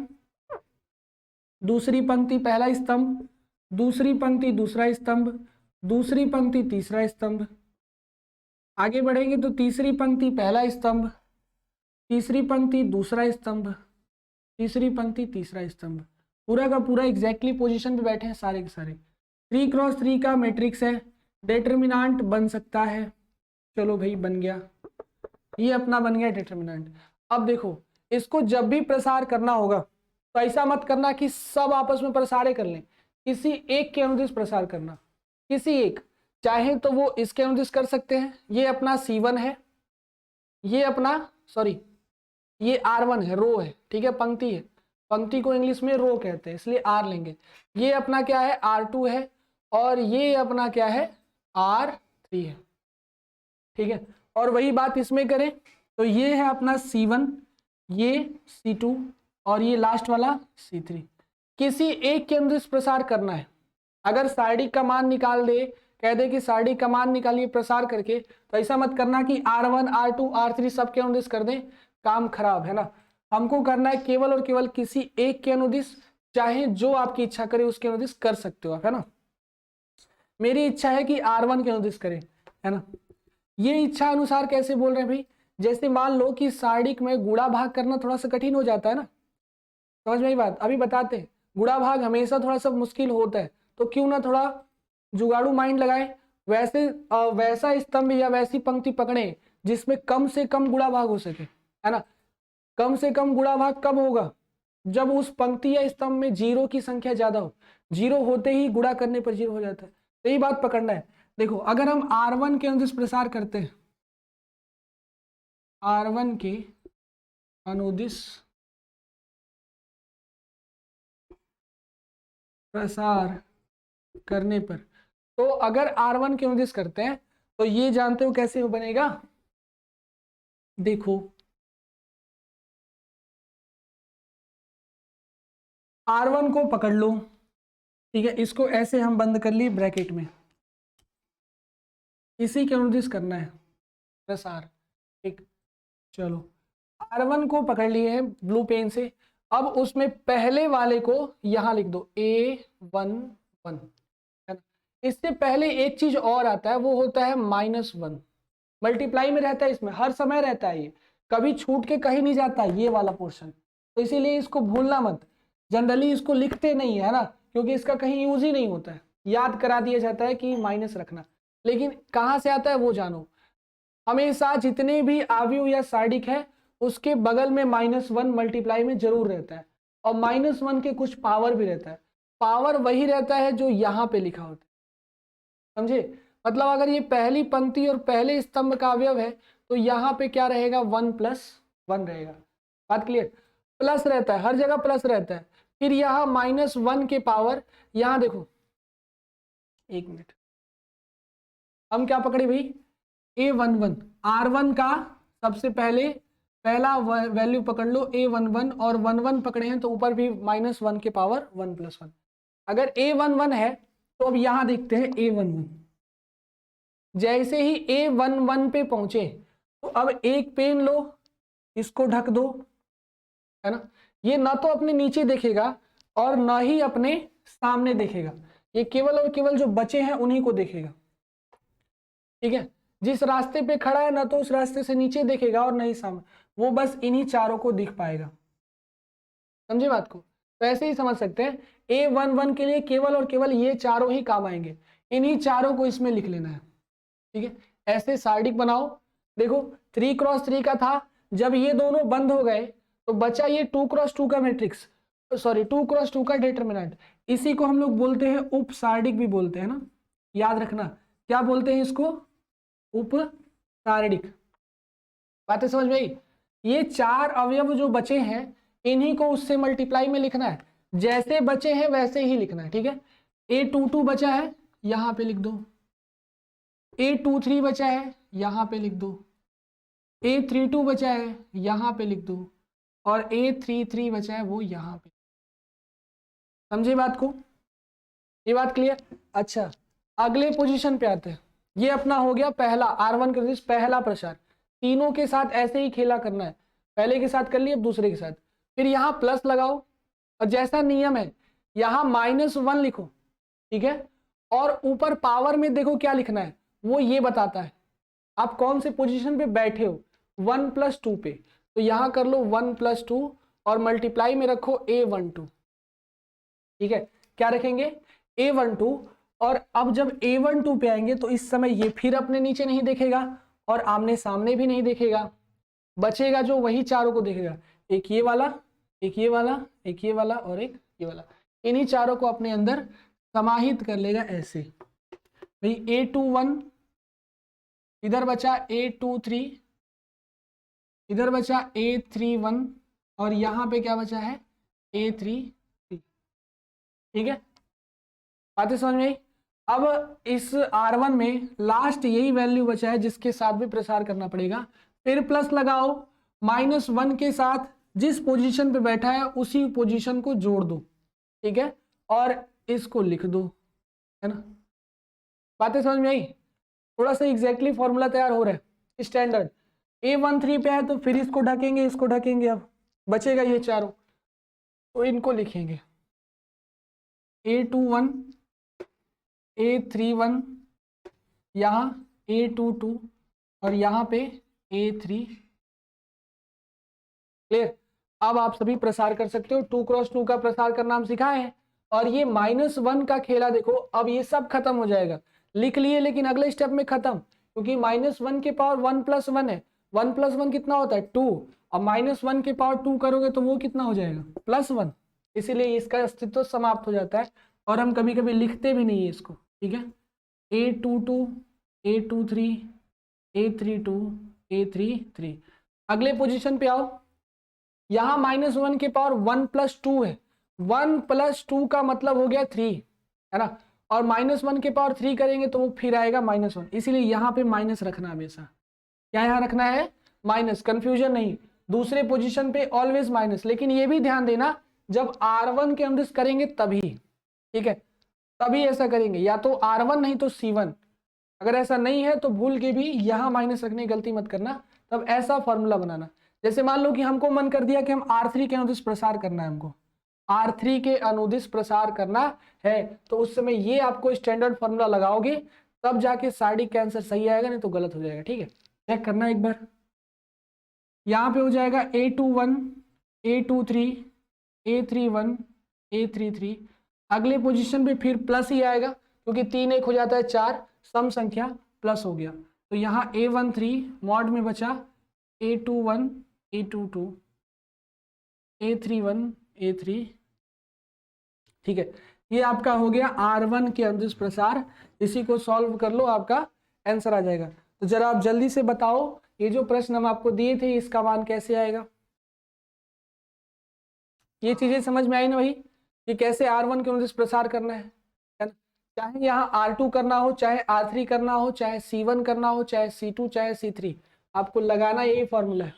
दूसरी पंक्ति पहला स्तंभ, दूसरी पंक्ति दूसरा स्तंभ, दूसरी पंक्ति तीसरा स्तंभ, आगे बढ़ेंगे तो तीसरी पंक्ति पहला स्तंभ, तीसरी पंक्ति दूसरा स्तंभ, तीसरी पंक्ति तीसरा स्तंभ, पूरा का पूरा एग्जैक्टली पोजीशन पे बैठे हैं सारे के सारे। 3x3 का मैट्रिक्स है, डिटरमिनेंट बन सकता है, चलो भाई बन गया, ये अपना बन गया डिटरमिनेंट। अब देखो, इसको जब भी प्रसार करना होगा तो ऐसा मत करना कि सब आपस में प्रसार कर लें, किसी एक के अनुदिश प्रसार करना, किसी एक, चाहे तो वो इसके अनुदिश कर सकते हैं, ये अपना C1 है, ये अपना सॉरी ये R1 है, रो है, ठीक है, पंक्ति है, पंक्ति को इंग्लिश में रो कहते हैं इसलिए R लेंगे, ये अपना क्या है R2 है, और ये अपना क्या है R3 है, ठीक है। और वही बात इसमें करें तो ये है अपना C1, ये C2 और ये लास्ट वाला C3, किसी एक के अनुदिश प्रसार करना है। अगर साइडिक का मान निकाल दे, कह दे कि साइडिक का मान निकालिए प्रसार करके, तो ऐसा मत करना कि R1 R2 R3 सब के अनुदिश कर दें, काम खराब है ना। हमको करना है केवल और केवल किसी एक के अनुदिश, चाहे जो आपकी इच्छा करे उसके अनुदिश कर सकते हो आप, है ना। मेरी इच्छा है कि R1 के अनुदिश करें, है ना। ये इच्छा अनुसार कैसे बोल रहे हैं भाई, जैसे मान लो कि साइडिक में गुणा भाग करना थोड़ा सा कठिन हो जाता है ना, समझ में आई बात, अभी बताते हैं। गुणा भाग हमेशा थोड़ा सा मुश्किल होता है, तो क्यों ना थोड़ा जुगाड़ू माइंड लगाए, वैसे वैसा स्तंभ या वैसी पंक्ति पकड़े जिसमें कम से कम गुणा भाग हो सके, है ना। कम से कम गुणा भाग कब होगा, जब उस पंक्ति या स्तंभ में जीरो की संख्या ज्यादा हो, जीरो होते ही गुणा करने पर जीरो हो जाता है, तो यही बात पकड़ना है। देखो, अगर हम R1 के अनुदिश प्रसार करते हैं, R1 के अनुदिश प्रसार करने पर, तो अगर R1 के अनुदिश करते हैं तो ये जानते हो कैसे बनेगा, देखो R1 को पकड़ लो, ठीक है, इसको ऐसे हम बंद कर लिए ब्रैकेट में, इसी के अनुदिश करना है प्रसार, ठीक। चलो, R1 को पकड़ लिए हैं ब्लू पेन से, अब उसमें पहले वाले को यहां लिख दो A11, है ना। इससे पहले एक चीज और आता है, वो होता है -1, मल्टीप्लाई में रहता है, इसमें हर समय रहता है, ये कभी छूट के कहीं नहीं जाता ये वाला पोर्शन, तो इसीलिए इसको भूलना मत। जनरली इसको लिखते नहीं है ना, क्योंकि इसका कहीं यूज ही नहीं होता है, याद करा दिया जाता है कि माइनस रखना, लेकिन कहाँ से आता है वो जानो। हमेशा जितने भी अवयव या सार्डिक है उसके बगल में -1 मल्टीप्लाई में जरूर रहता है, और -1 के कुछ पावर भी रहता है। पावर वही रहता है जो यहाँ पे लिखा होता है, समझे? मतलब अगर ये पहली पंक्ति और पहले स्तंभ का अवयव है तो यहाँ पे क्या रहेगा, 1+1 रहेगा। बात क्लियर? प्लस रहता है, हर जगह प्लस रहता है। फिर यहाँ -1 के पावर, यहाँ देखो, एक मिनट, हम क्या पकड़े भाई, A11, R1 का सबसे पहला वैल्यू पकड़ लो A11, और 11 पकड़े हैं तो ऊपर भी -1 के पावर 1+1। अगर A11 है तो अब यहां देखते हैं A11। जैसे ही A11 पे पहुंचे तो अब एक पेन लो, इसको ढक दो, है ना? ये ना तो अपने नीचे देखेगा और ना ही अपने सामने देखेगा, ये केवल और केवल जो बचे हैं उन्हीं को देखेगा, ठीक है? जिस रास्ते पे खड़ा है ना तो उस रास्ते से नीचे देखेगा और नहीं सामने, वो बस इन्हीं चारों को दिख पाएगा। समझे बात को? तो ऐसे ही समझ सकते हैं, A11 के लिए केवल और केवल ये चारों ही काम आएंगे, इन्हीं चारों को इसमें लिख लेना है, ठीक है? ऐसे सार्डिक बनाओ। देखो 3x3 का था, जब ये दोनों बंद हो गए तो बचा ये 2x2 का मैट्रिक्स, सॉरी 2x2 का डिटरमिनेंट। इसी को हम लोग बोलते हैं उप सार्डिक भी बोलते हैं ना, याद रखना क्या बोलते हैं इसको, उप सार्डिक। बातें समझ में आई? ये चार अवयव जो बचे हैं इन्हीं को उससे मल्टीप्लाई में लिखना है, जैसे बचे हैं वैसे ही लिखना है, ठीक है? A22 बचा है, यहां पे लिख दो। A23 बचा है, यहां पे लिख दो। A32 बचा है, यहां पे लिख दो, और A33 बचा है वो यहां पे। समझे बात को? ये बात क्लियर? अच्छा, अगले पोजीशन पे आते हैं। ये अपना हो गया पहला R1 का पहला प्रसार। तीनों के साथ ऐसे ही खेला करना है, पहले के साथ कर लिया, अब दूसरे के साथ। फिर यहाँ प्लस लगाओ, और जैसा नियम है यहाँ -1 लिखो, ठीक है? और ऊपर पावर में देखो क्या लिखना है, वो ये बताता है आप कौन से पोजीशन पे बैठे हो, 1+2 पे। तो यहाँ कर लो 1+2 और मल्टीप्लाई में रखो A12, ठीक है? क्या रखेंगे, A12। और अब जब A12 पे आएंगे तो इस समय ये फिर अपने नीचे नहीं देखेगा और आमने सामने भी नहीं देखेगा, बचेगा जो वही चारों को देखेगा, एक ये वाला, एक ये वाला, एक ये वाला और एक ये वाला। इन्हीं चारों को अपने अंदर समाहित कर लेगा ऐसे। भाई A21, इधर बचा A23, इधर बचा A31, और यहाँ पे क्या बचा है, A33, ठीक है? बातें समझ में आई? अब इस R1 में लास्ट यही वैल्यू बचा है जिसके साथ भी प्रसार करना पड़ेगा। फिर प्लस लगाओ, -1 के साथ जिस पोजीशन पे बैठा है उसी पोजीशन को जोड़ दो, ठीक है? और इसको लिख दो, है ना? बातें समझ में आई? थोड़ा सा एग्जैक्टली फॉर्मूला तैयार हो रहा है स्टैंडर्ड। A13 पे है तो फिर इसको ढकेंगे, इसको ढकेंगे, अब बचेगा ये चारों, तो इनको लिखेंगे A21, A31, यहाँ A22 और यहाँ पे A3। क्लियर? अब आप सभी प्रसार कर सकते हो। 2x2 का प्रसार करना हम सिखाए हैं, और ये -1 का खेला देखो, अब ये सब खत्म हो जाएगा, लिख लिए, लेकिन अगले स्टेप में खत्म, क्योंकि -1 के पावर 1+1 है। 1+1 कितना होता है, 2, और -1 के पावर 2 करोगे तो वो कितना हो जाएगा, +1। इसीलिए इसका अस्तित्व समाप्त हो जाता है, और हम कभी कभी लिखते भी नहीं है इसको, ठीक है? A22, A23, A32, A33। अगले पोजीशन पे आओ, यहाँ -1 के पावर 1+2 है, 1+2 का मतलब हो गया 3, है ना? और -1 के पावर 3 करेंगे तो वो फिर आएगा -1, इसीलिए यहाँ पे माइनस रखना हमेशा। क्या यहाँ रखना है, माइनस, कंफ्यूजन नहीं, दूसरे पोजीशन पे ऑलवेज माइनस। लेकिन ये भी ध्यान देना जब R1 के हम करेंगे तभी, ठीक है? तभी ऐसा करेंगे, या तो R1 नहीं तो C1। अगर ऐसा नहीं है तो भूल के भी यहाँ माइनस रखने की गलती मत करना, तब ऐसा फॉर्मूला बनाना। जैसे मान लो कि हमको मन कर दिया कि हम R3 के अनुदिश प्रसार करना है, हमको R3 के अनुदिश प्रसार करना है, तो उस समय ये आपको स्टैंडर्ड फॉर्मूला लगाओगे, तब जाके सार्डिक का आंसर सही आएगा, नहीं तो गलत हो जाएगा, ठीक है? चेक करना एक बार। यहाँ पे हो जाएगा A21, A23, A31, A33। अगले पोजीशन पे फिर प्लस ही आएगा, क्योंकि 3 1 हो जाता है 4, सम संख्या प्लस हो गया। तो यहाँ A13 मॉड में बचा A21 A22 A31 A3, ठीक है। ये आपका हो गया R1 के अनुदिश प्रसार। इसी को सॉल्व कर लो, आपका आंसर आ जाएगा। तो जरा आप जल्दी से बताओ, ये जो प्रश्न हम आपको दिए थे इसका मान कैसे आएगा? ये चीजें समझ में आई ना भाई, कि कैसे R1 के अनुदिश प्रसार करना है ना? चाहे यहाँ R2 करना हो, चाहे R3 करना हो, चाहे C1 करना हो, चाहे C2, चाहे C3, आपको लगाना यही फॉर्मूला है,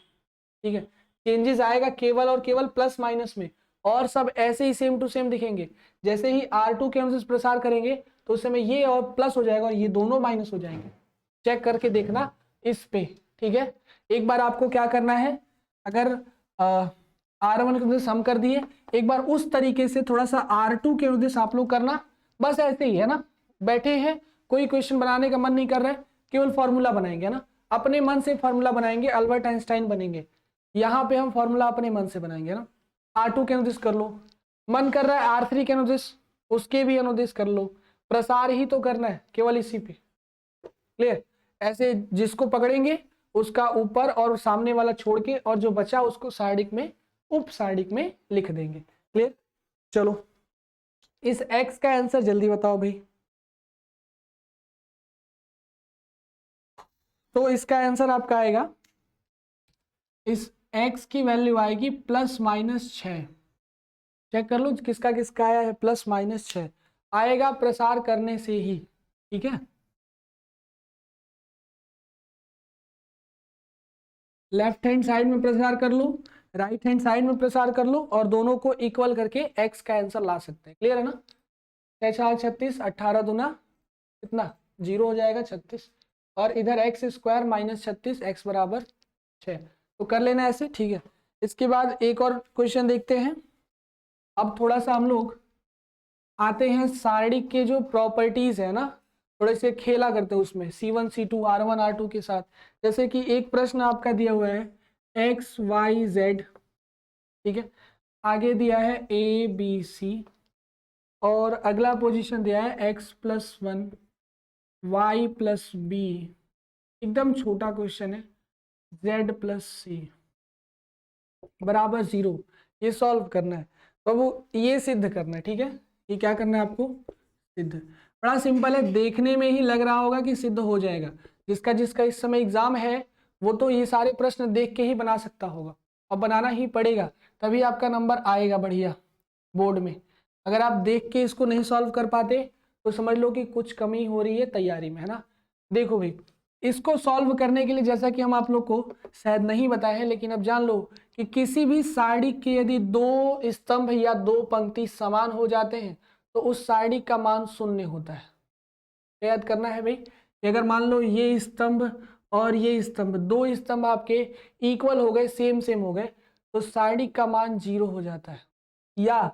ठीक है। चेंजेस आएगा केवल और केवल प्लस माइनस में, और सब ऐसे ही सेम टू सेम दिखेंगे। जैसे ही R2 के अनुसार प्रसार करेंगे तो उस समय ये और प्लस हो जाएगा और ये दोनों माइनस हो जाएंगे। चेक करके देखना इस पे, ठीक है। एक बार आपको क्या करना है, अगर R1 के अनुदेश हम कर दिए, एक बार उस तरीके से थोड़ा सा R2 के अनुदेश आप लोग करना। बस ऐसे ही है ना, बैठे हैं, कोई क्वेश्चन बनाने का मन नहीं कर रहा है, केवल फॉर्मूला बनाएंगे ना, अपने मन से फॉर्मूला बनाएंगे, अल्बर्ट आइंस्टाइन बनेंगे। यहाँ पे हम फॉर्मूला अपने मन से बनाएंगे ना। R2 के अनुदिश कर लो, मन कर रहा है R3 के अनुदिश, उसके भी अनुदिश कर लो, प्रसार ही तो करना है केवल इसी पे। क्लियर? ऐसे जिसको पकड़ेंगे उसका ऊपर और सामने वाला छोड़ के, और जो बचा उसको सारडिक में, उप सारडिक में लिख देंगे। क्लियर? चलो इस x का आंसर जल्दी बताओ भाई। तो इसका आंसर आपका आएगा, इस x की वैल्यू आएगी +-6। चेक कर लो किसका किसका आया है, +-6 आएगा प्रसार करने से ही, ठीक है। लेफ्ट हैंड साइड में प्रसार कर लो, राइट हैंड साइड में प्रसार कर लो, और दोनों को इक्वल करके x का आंसर ला सकते हैं। क्लियर है ना? 6×4 36, 18 दूना कितना 0 हो जाएगा 36, और इधर x² -36 x बराबर 6। तो कर लेना ऐसे, ठीक है। इसके बाद एक और क्वेश्चन देखते हैं। अब थोड़ा सा हम लोग आते हैं सारणी के जो प्रॉपर्टीज है ना, थोड़े से खेला करते हैं उसमें, C1 C2 R1 R2 के साथ। जैसे कि एक प्रश्न आपका दिया हुआ है x y z, ठीक है, आगे दिया है a b c, और अगला पोजीशन दिया है x+1 y+b, एकदम छोटा क्वेश्चन है, z+c बराबर 0। ये सॉल्व करना है, तो वो ये सिद्ध करना है, ठीक है। ये क्या करना है आपको, सिद्ध। बड़ा सिंपल है, देखने में ही लग रहा होगा कि सिद्ध हो जाएगा। जिसका जिसका इस समय एग्जाम है वो तो ये सारे प्रश्न देख के ही बना सकता होगा, और बनाना ही पड़ेगा, तभी आपका नंबर आएगा बढ़िया बोर्ड में। अगर आप देख के इसको नहीं सॉल्व कर पाते तो समझ लो कि कुछ कमी हो रही है तैयारी में, है ना। देखो भाई, इसको सॉल्व करने के लिए, जैसा कि हम आप लोग को शायद नहीं बताए हैं, लेकिन अब जान लो कि किसी भी सारणी के यदि 2 स्तंभ या 2 पंक्ति समान हो जाते हैं तो उस सारणी का मान 0 होता है। याद करना है भाई, कि अगर मान लो ये स्तंभ और ये स्तंभ, 2 स्तंभ आपके इक्वल हो गए, सेम सेम हो गए, तो सारणी का मान 0 हो जाता है। या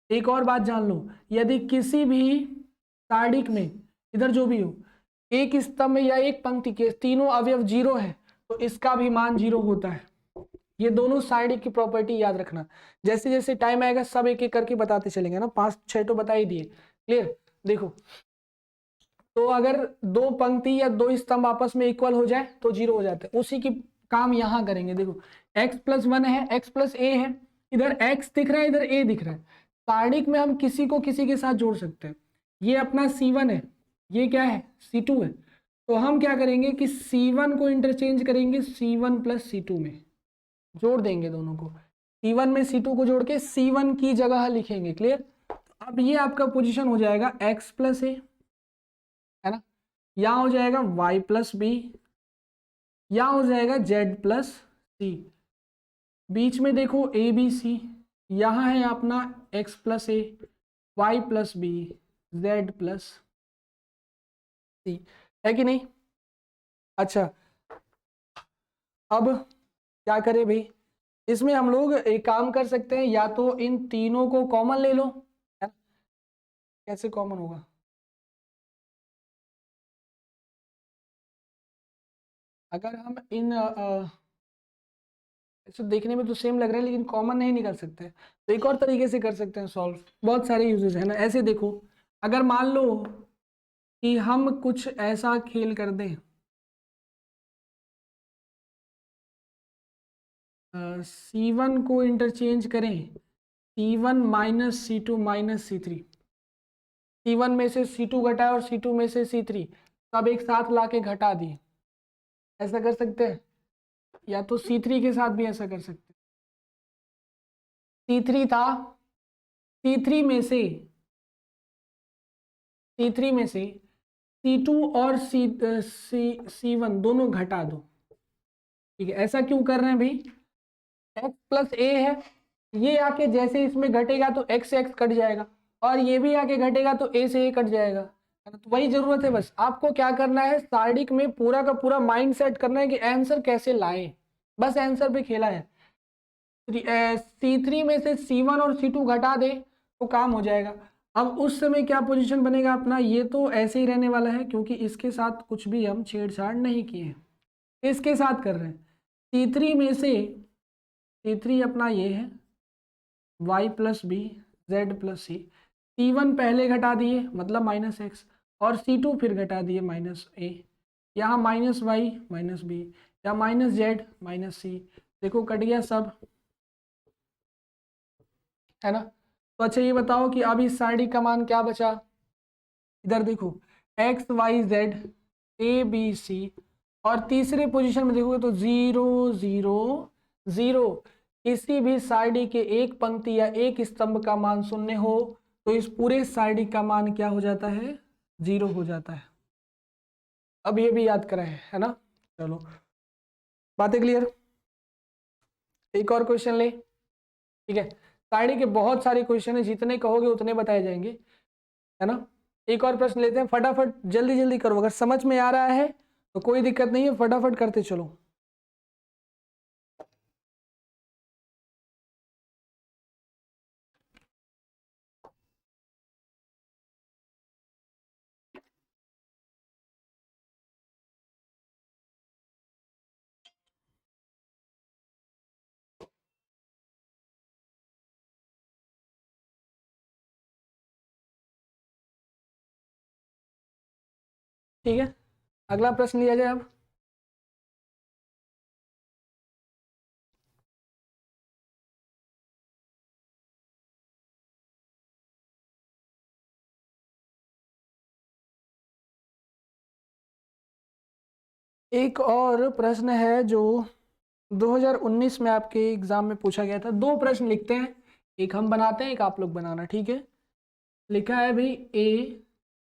एक और बात जान लो, यदि किसी भी सारणी में, इधर जो भी हो, एक स्तंभ या एक पंक्ति के तीनों अवयव 0 है तो इसका भी मान 0 होता है। ये दोनों सारणी की प्रॉपर्टी याद रखना। जैसे जैसे टाइम आएगा सब एक एक करके बताते चलेंगे ना, 5-6 तो बता ही दिए। क्लियर? देखो, तो अगर 2 पंक्ति या 2 स्तंभ आपस में इक्वल हो जाए तो 0 हो जाते हैं। उसी की काम यहाँ करेंगे। देखो x+1 है, x+a है, इधर x दिख रहा है, इधर a दिख रहा है। सारणिक में हम किसी को किसी के साथ जोड़ सकते हैं। ये अपना C1 है, ये क्या है C2 है, तो हम क्या करेंगे कि C1 को इंटरचेंज करेंगे C1 + C2 में, जोड़ देंगे दोनों को। C1 में C2 को जोड़ के C1 की जगह लिखेंगे। क्लियर? अब ये आपका पोजीशन हो जाएगा x+a, है ना, यहाँ हो जाएगा y+b, यहाँ हो जाएगा z+c, बीच में देखो a b c, यहाँ है अपना x+a, y+b, z+c, है कि नहीं? अच्छा, अब क्या करें भाई, इसमें हम लोग एक काम कर सकते हैं, या तो इन तीनों को कॉमन ले लो। कैसे कॉमन होगा? अगर हम इन ऐसे देखने में तो सेम लग रहा है लेकिन कॉमन नहीं निकाल सकते, तो एक और तरीके से कर सकते हैं सॉल्व। बहुत सारे यूजेस है ना। ऐसे देखो, अगर मान लो कि हम कुछ ऐसा खेल कर दें C1 को इंटरचेंज करें, C1 minus C2 minus C3, C1 में से C2 घटाए और C2 में से C3 सब एक साथ लाके घटा दिए, ऐसा कर सकते हैं। या तो C3 के साथ भी ऐसा कर सकते हैं। C3 था, C3 में से C2 और C1 दोनों घटा दो। ठीक है, ऐसा क्यों कर रहे हैं भाई? x प्लस ए है, ये आके जैसे इसमें घटेगा तो x से x कट जाएगा, और ये भी आके घटेगा तो a से a कट जाएगा, है ना? तो वही जरूरत है, बस आपको क्या करना है, सारणी में पूरा का पूरा माइंड सेट करना है कि आंसर कैसे लाए, बस आंसर पे खेला है। C3 में से C1 और C2 घटा दे तो काम हो जाएगा। अब उस समय क्या पोजीशन बनेगा अपना, ये तो ऐसे ही रहने वाला है क्योंकि इसके साथ कुछ भी हम छेड़छाड़ नहीं किए हैं, इसके साथ कर रहे हैं। C3 में से C3 अपना ये है y plus b z plus c, C1 पहले घटा दिए मतलब माइनस एक्स, और C2 फिर घटा दिए माइनस ए, यहाँ माइनस वाई माइनस बी, या माइनस जेड माइनस सी, देखो कट गया सब, है ना? तो अच्छा ये बताओ कि अब इस सारणी का मान क्या बचा, इधर देखो X Y Z A B C, और तीसरे पोजीशन में देखोगे तो 0 0 0, किसी भी सारणी के एक पंक्ति या एक स्तंभ का मान शून्य हो तो इस पूरे सारणी का मान क्या हो जाता है, 0 हो जाता है। अब ये भी याद करा है ना? चलो बातें क्लियर। एक और क्वेश्चन ले, ठीक है, सारणी के बहुत सारे क्वेश्चन है, जितने कहोगे उतने बताए जाएंगे, है ना? एक और प्रश्न लेते हैं, फटाफट जल्दी जल्दी करो, अगर समझ में आ रहा है तो कोई दिक्कत नहीं है, फटाफट करते चलो। ठीक है, अगला प्रश्न लिया जाए अब। एक और प्रश्न है जो 2019 में आपके एग्जाम में पूछा गया था, दो प्रश्न लिखते हैं, एक हम बनाते हैं एक आप लोग बनाना, ठीक है? लिखा है भाई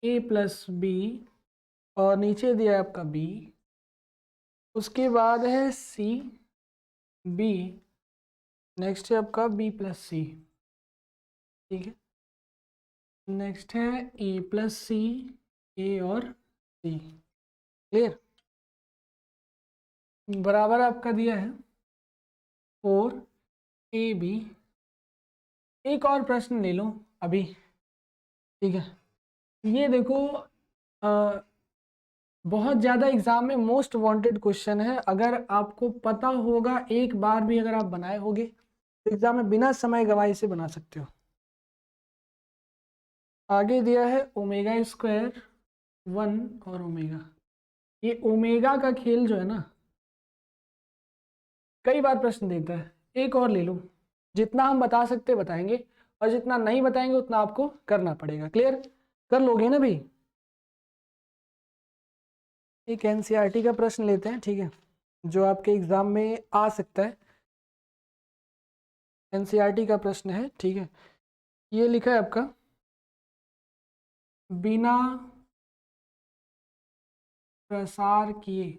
ए प्लस बी, और नीचे दिया है आपका बी, उसके बाद है सी बी, नेक्स्ट है आपका बी प्लस सी, ठीक है, नेक्स्ट है ए प्लस सी, ए और सी, क्लियर? बराबर आपका दिया है 4ab। एक और प्रश्न ले लो अभी, ठीक है? ये देखो बहुत ज़्यादा एग्जाम में मोस्ट वांटेड क्वेश्चन है, अगर आपको पता होगा एक बार भी अगर आप बनाए होगे तो एग्जाम में बिना समय गवाए से बना सकते हो। आगे दिया है ओमेगा स्क्वायर 1 और ओमेगा, ये ओमेगा का खेल जो है ना कई बार प्रश्न देता है। एक और ले लो, जितना हम बता सकते बताएंगे, और जितना नहीं बताएंगे उतना आपको करना पड़ेगा, क्लियर? कर लोगे ना भाई? एक एनसीईआरटी का प्रश्न लेते हैं, ठीक है, जो आपके एग्जाम में आ सकता है, एनसीईआरटी का प्रश्न है, ठीक है? ये लिखा है आपका, बिना प्रसार किए,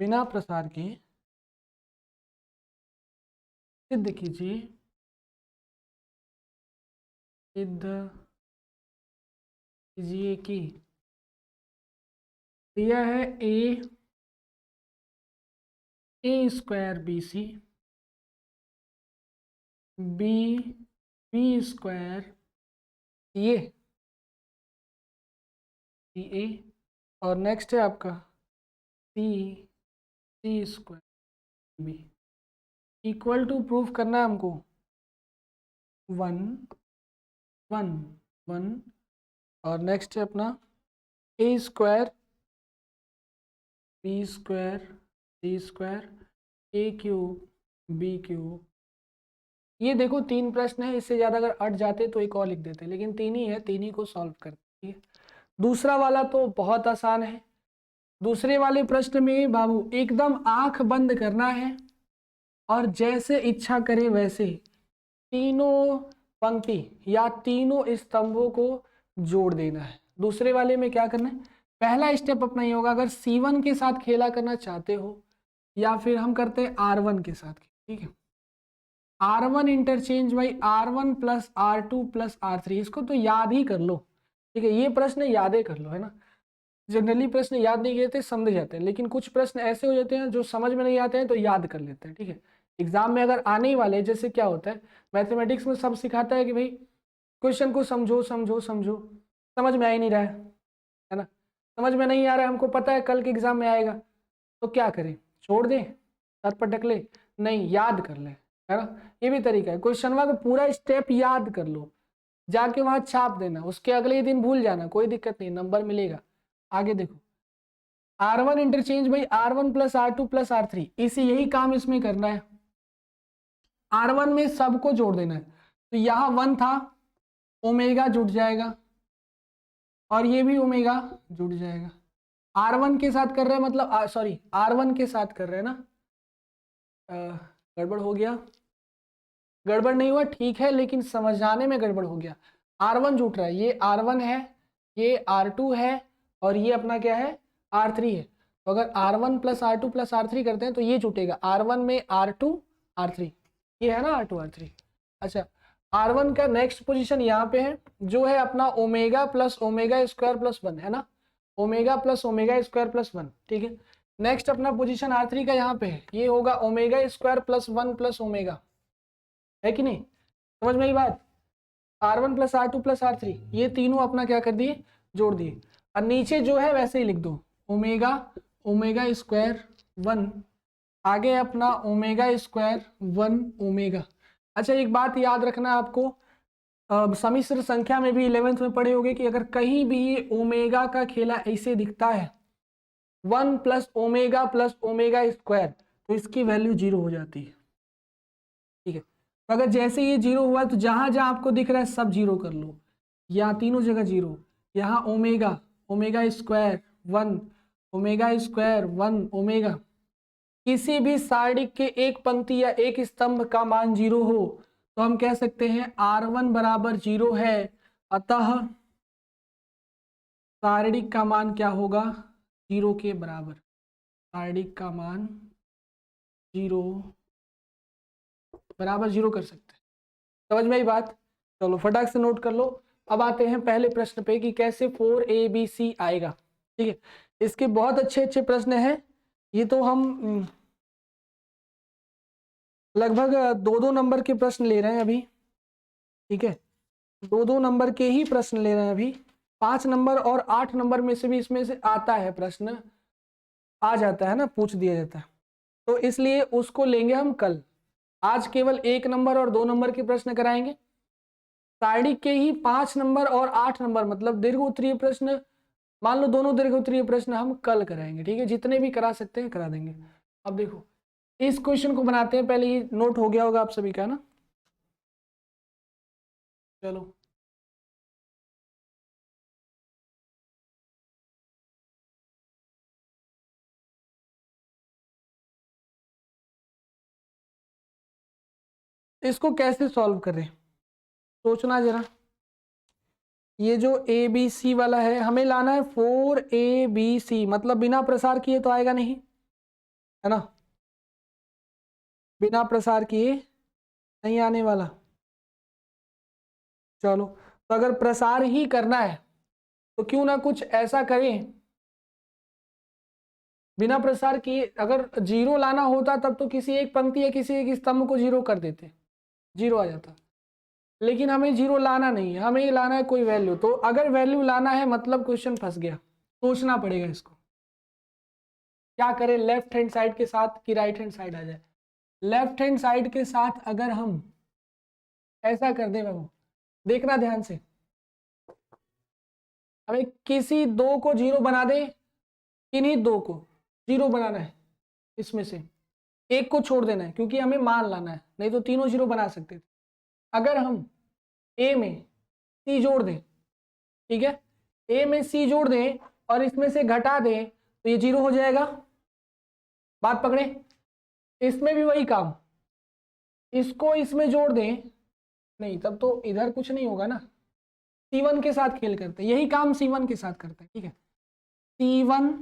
बिना प्रसार किए सिद्ध कीजिए, सिद्ध कीजिए कि, दिया है a square b c, b b square ये सी ए, और नेक्स्ट है आपका c c square b, equal to proof करना है हमको 1 1 1, और नेक्स्ट है अपना ए square B square C square ए क्यूब बी क्यूब। ये देखो 3 प्रश्न है, इससे ज़्यादा अगर अट जाते तो एक और लिख देते, लेकिन 3 ही है, 3 ही को सॉल्व करते हैं। दूसरा वाला तो बहुत आसान है। दूसरे वाले प्रश्न में बाबू एकदम आंख बंद करना है और जैसे इच्छा करे वैसे तीनों पंक्ति या तीनों स्तंभों को जोड़ देना है। दूसरे वाले में क्या करना है, पहला स्टेप अपना ये होगा, अगर C1 के साथ खेला करना चाहते हो या फिर हम करते हैं R1 के साथ, ठीक है। R1 interchange by R1 plus R2 plus R3, इसको तो याद ही कर लो, ठीक है। ये प्रश्न याद ही कर लो, है ना। जनरली प्रश्न याद नहीं करते, समझ जाते हैं, लेकिन कुछ प्रश्न ऐसे हो जाते हैं जो समझ में नहीं आते हैं तो याद कर लेते हैं, ठीक है। एग्जाम में अगर आने ही वाले, जैसे क्या होता है मैथमेटिक्स में सब सिखाता है कि भाई क्वेश्चन को समझो समझो समझो, समझ में आ ही नहीं रहा है ना। समझ में नहीं आ रहा है, हमको पता है कल के एग्जाम में आएगा, तो क्या करें, छोड़ दें, सर पर ढक ले, नहीं याद कर ले, है ना। ये भी तरीका है, क्वेश्चनवा का पूरा स्टेप याद कर लो, जाके वहां छाप देना, उसके अगले ही दिन भूल जाना, कोई दिक्कत नहीं, नंबर मिलेगा। आगे देखो, R1 interchange by R1 plus R2 plus R3, इसी यही काम इसमें करना है। R1 में सबको जोड़ देना है, तो यहाँ 1 था, ओमेगा जुड़ जाएगा और ये भी ओमेगा जुड़ जाएगा। R1 के साथ कर रहे हैं, मतलब सॉरी R1 के साथ कर रहे हैं ना, गड़बड़ हो गया, गड़बड़ नहीं हुआ, ठीक है, लेकिन समझाने में गड़बड़ हो गया। R1 जुट रहा है, ये R1 है, ये R2 है और ये अपना क्या है, R3 है। तो अगर R1 plus R2 plus R3 करते हैं तो ये जुटेगा, R1 में R2 R3, ये है ना R2 R3। अच्छा, R1 का नेक्स्ट पोजीशन यहाँ पे है, जो है अपना omega plus omega square plus 1, है ना, omega plus omega square plus 1, ठीक है। नेक्स्ट अपना पोजीशन R3 का यहाँ पे है, ये होगा omega square plus 1 plus omega, है कि नहीं, समझ में आई बात। R1 plus R2 plus R3, ये तीनों अपना क्या कर दिए, जोड़ दिए, और नीचे जो है वैसे ही लिख दो, ओमेगा ओमेगा स्क्वायर 1, आगे अपना ओमेगा स्क्वायर 1 ओमेगा। अच्छा, एक बात याद रखना आपको, सम्मिश्र संख्या में भी 11th में पढ़े होंगे कि अगर कहीं भी ओमेगा का खेला ऐसे दिखता है 1 प्लस ओमेगा स्क्वायर, तो इसकी वैल्यू 0 हो जाती है, ठीक है। तो अगर जैसे ये 0 हुआ तो जहां जहां आपको दिख रहा है सब 0 कर लो, यहाँ तीनों जगह 0, यहाँ omega omega square 1 omega square 1 omega. किसी भी सारणी के एक पंक्ति या एक स्तंभ का मान 0 हो तो हम कह सकते हैं R1 बराबर 0 है, अतः सारणी का मान क्या होगा, 0 के बराबर, सारणी का मान 0 बराबर 0 कर सकते हैं। समझ में आई बात, चलो फटाक से नोट कर लो। अब आते हैं पहले प्रश्न पे कि कैसे 4ABC आएगा, ठीक है। इसके बहुत अच्छे अच्छे प्रश्न हैं, ये तो हम लगभग 2-2 नंबर के प्रश्न ले रहे हैं अभी, ठीक है, 2-2 नंबर के ही प्रश्न ले रहे हैं अभी। 5 नंबर और 8 नंबर में से भी इसमें से आता है प्रश्न, आ जाता है ना, पूछ दिया जाता है, तो इसलिए उसको लेंगे हम कल। आज केवल 1 नंबर और 2 नंबर के प्रश्न कराएंगे। सारणी के ही 5 नंबर और 8 नंबर, मतलब दीर्घ उत्तरीय प्रश्न, मान लो दोनों दीर्घ उत्तरीय प्रश्न हम कल कराएंगे, ठीक है। जितने भी करा सकते हैं करा देंगे। अब देखो इस क्वेश्चन को बनाते हैं, पहले ही नोट हो गया होगा आप सभी का ना, चलो इसको कैसे सॉल्व करें, सोचना जरा। ये जो ABC वाला है हमें लाना है 4ABC, मतलब बिना प्रसार किए तो आएगा नहीं, है ना, बिना प्रसार किए नहीं आने वाला। चलो, तो अगर प्रसार ही करना है तो क्यों ना कुछ ऐसा करें, बिना प्रसार किए, अगर 0 लाना होता तब तो किसी एक पंक्ति या किसी एक स्तंभ को 0 कर देते, 0 आ जाता, लेकिन हमें 0 लाना नहीं है, हमें लाना है कोई वैल्यू। तो अगर वैल्यू लाना है मतलब क्वेश्चन फंस गया, सोचना पड़ेगा इसको क्या करें, लेफ्ट हैंड साइड के साथ कि राइट हैंड साइड आ जाए। लेफ्ट हैंड साइड के साथ अगर हम ऐसा कर दें बाबू, देखना ध्यान से, हमें किसी 2 को 0 बना दे, किन्हीं 2 को 0 बनाना है, इसमें से एक को छोड़ देना है क्योंकि हमें मान लाना है, नहीं तो तीनों जीरो बना सकते थे। अगर हम ए में सी जोड़ दें, ठीक है, ए में सी जोड़ दें और इसमें से घटा दें तो ये जीरो हो जाएगा। बात पकड़े? इसमें भी वही काम, इसको इसमें जोड़ दें, नहीं तब तो इधर कुछ नहीं होगा ना। C1 के साथ खेल करते हैं, यही काम C1 के साथ करते हैं, ठीक है। C1,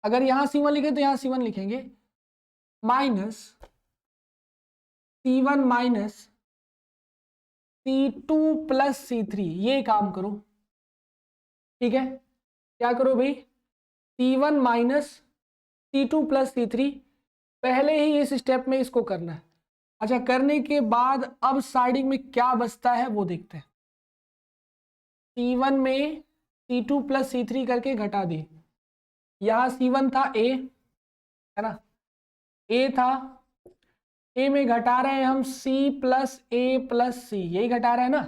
अगर यहां C1 लिखे तो यहां C1 लिखेंगे, minus C1 minus C2 plus C3, ये काम करो, ठीक है। क्या करो भाई, C1 minus C2 plus C3, पहले ही इस स्टेप में इसको करना है। अच्छा, करने के बाद अब साइडिंग में क्या बचता है वो देखते हैं। C1 में C2 प्लस C3 करके घटा दिए, यहाँ C1 था A, है ना, A था, A में घटा रहे हैं हम C plus A plus C, यही घटा रहे हैं ना,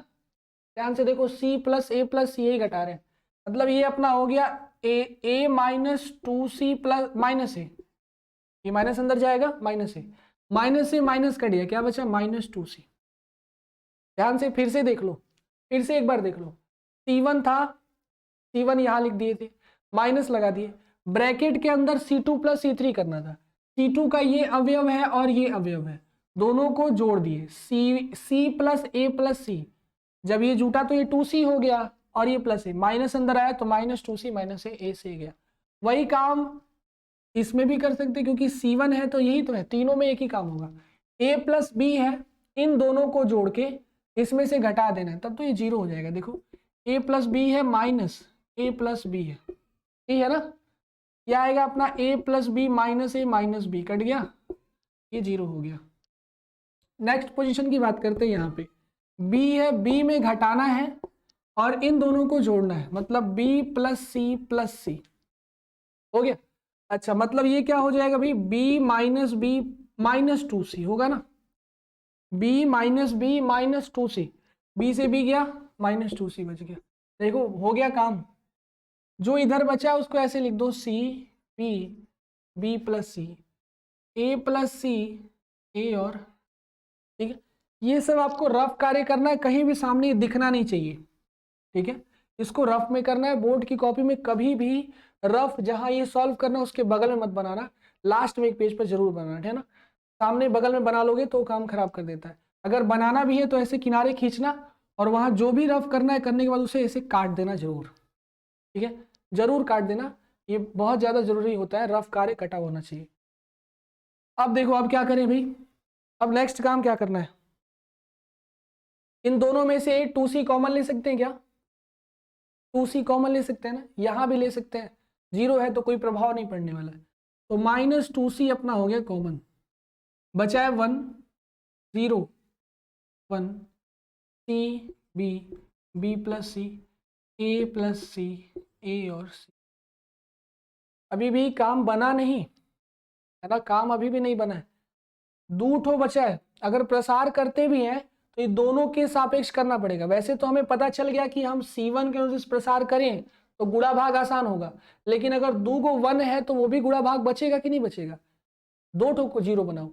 ध्यान से देखो, C plus A plus C यही घटा रहे हैं, मतलब ये अपना हो गया A minus 2C plus minus A, ये माइनस अंदर जाएगा, माइनस से माइनस कट गया, क्या बचा, माइनस 2C। ध्यान से फिर से देख लो, फिर से एक बार देख लो, C1 था, C1 यहाँ लिख दिए थे, माइनस लगा दिए, ब्रैकेट के अंदर C2 प्लस C3 करना था, C2 का ये अवयव है और ये अवयव है, दोनों को जोड़ दिए, C plus A plus C, जब ये जुटा तो ये 2C हो गया और ये प्लस A, माइनस अंदर आया तो माइनस 2C माइनस A से गया। वही काम इसमें भी कर सकते क्योंकि C1 है तो यही तो है, तीनों में एक ही काम होगा। A प्लस B है, इन दोनों को जोड़ के इसमें से घटा देना है, तब तो ये जीरो हो जाएगा। देखो A प्लस B है माइनस A प्लस B है, ठीक है ना, यह आएगा अपना A plus B minus A minus B, cut गया, ये जीरो हो गया। नेक्स्ट पोजीशन की बात करते हैं, यहाँ पे B है, B में घटाना है और इन दोनों को जोड़ना है, मतलब B प्लस C हो गया। अच्छा, मतलब ये क्या हो जाएगा भाई, B माइनस 2C होगा ना, B माइनस 2C, B से B गया, माइनस 2C बच गया। देखो हो गया काम, जो इधर बचा उसको ऐसे लिख दो, C B plus C, A plus C A, और ठीक है, ये सब आपको रफ कार्य करना है, कहीं भी सामने दिखना नहीं चाहिए, ठीक है, इसको रफ में करना है। बोर्ड की कॉपी में कभी भी रफ जहां ये सॉल्व करना उसके बगल में मत बनाना, लास्ट में एक पेज पर जरूर बनाना, है ना, सामने बगल में बना लोगे तो काम खराब कर देता है। अगर बनाना भी है तो ऐसे किनारे खींचना और वहां जो भी रफ करना है करने के बाद उसे ऐसे काट देना जरूर, ठीक है, जरूर काट देना, ये बहुत ज्यादा जरूरी होता है, रफ कार्य कटा होना चाहिए। अब देखो अब क्या करें भाई, अब नेक्स्ट काम क्या करना है, इन दोनों में से 2C कॉमन ले सकते हैं क्या, 2C कॉमन ले सकते हैं ना, यहां भी ले सकते हैं, जीरो है तो कोई प्रभाव नहीं पड़ने वाला है, तो माइनस 2C अपना हो गया कॉमन, बचा है 1 0 1 C B plus C A plus C A और C। अभी भी काम बना नहीं है ना, काम अभी भी नहीं बना है, 2 ठो बचा है। अगर प्रसार करते भी हैं तो ये दोनों के सापेक्ष करना पड़ेगा। वैसे तो हमें पता चल गया कि हम C1 के अनुसार प्रसार करें तो गुणा भाग आसान होगा, लेकिन अगर 2 को 1 है तो वो भी गुणा भाग बचेगा कि नहीं बचेगा, 2 ठो को 0 बनाओ,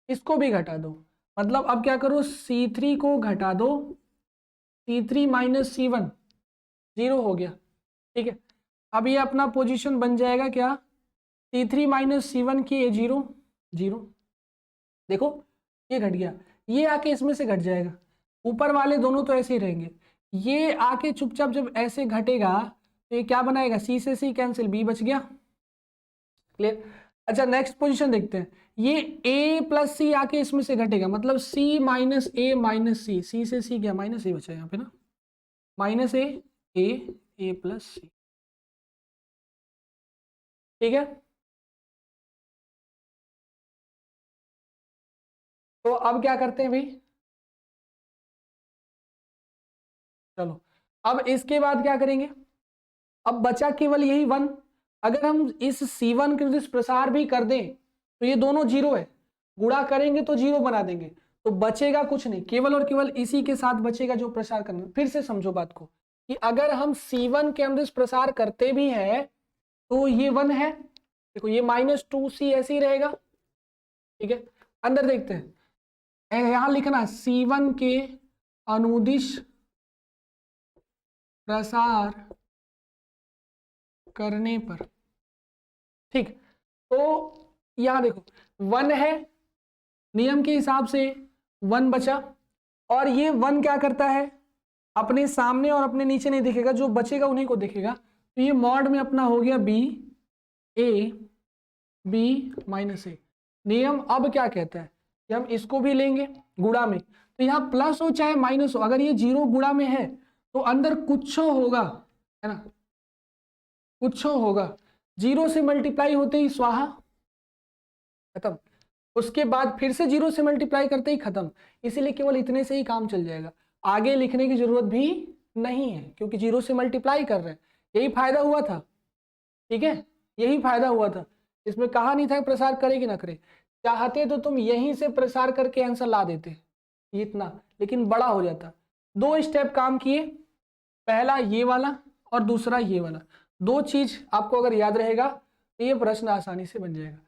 इसको भी घटा दो, मतलब अब क्या करो, C3 को घटा दो, C3 माइनस C1 0 हो गया, ठीक है। अब ये अपना पोजीशन बन जाएगा क्या, C3 माइनस C1 की 0 0, देखो ये घट गया, ये आके इसमें से घट जाएगा, ऊपर वाले दोनों तो ऐसे ही रहेंगे, ये आके चुपचाप जब ऐसे घटेगा तो ये क्या बनाएगा, C से C कैंसिल, B बच गया, क्लियर। अच्छा नेक्स्ट पोजीशन देखते हैं, ये A प्लस C आके इसमें से घटेगा, मतलब C minus A minus C, C से C गया, माइनस A बचा यहाँ पे ना, माइनस A प्लस C, ठीक है। तो अब क्या करते हैं भाई, चलो अब इसके बाद क्या करेंगे, अब बचा केवल यही 1, अगर हम इस C1 के इस प्रसार भी कर दें तो ये दोनों 0 है, गुणा करेंगे तो 0 बना देंगे, तो बचेगा कुछ नहीं, केवल और केवल इसी के साथ बचेगा जो प्रसार करना। फिर से समझो बात को कि अगर हम C1 के अंदर प्रसार करते भी हैं तो ये 1 है, देखो ये -2c ऐसे ही रहेगा, ठीक है। अंदर देखते हैं, यहां लिखना C1 के अनुदिश प्रसार करने पर, ठीक। तो यहां देखो 1 है, नियम के हिसाब से 1 बचा, और ये 1 क्या करता है, अपने सामने और अपने नीचे नहीं दिखेगा, जो बचेगा उन्हीं को दिखेगा। तो ये मॉड में अपना हो गया b -a। नियम अब क्या कहता है कि हम इसको भी लेंगे गुणा में, तो यहाँ प्लस हो चाहे माइनस हो, अगर ये 0 गुणा में है तो अंदर कुछ होगा, है ना, कुछ होगा। 0 से मल्टीप्लाई होते ही स्वाहा, खत्म। उसके बाद फिर से 0 से मल्टीप्लाई करते ही खत्म। इसीलिए केवल इतने से ही काम चल जाएगा, आगे लिखने की जरूरत भी नहीं है, क्योंकि 0 से मल्टीप्लाई कर रहे हैं। यही फायदा हुआ था, ठीक है, यही फायदा हुआ था। इसमें कहा नहीं था प्रसार करे कि ना करे, चाहते तो तुम यहीं से प्रसार करके आंसर ला देते इतना, लेकिन बड़ा हो जाता। 2 स्टेप काम किए, पहला ये वाला और दूसरा ये वाला, 2 चीज आपको अगर याद रहेगा तो ये प्रश्न आसानी से बन जाएगा।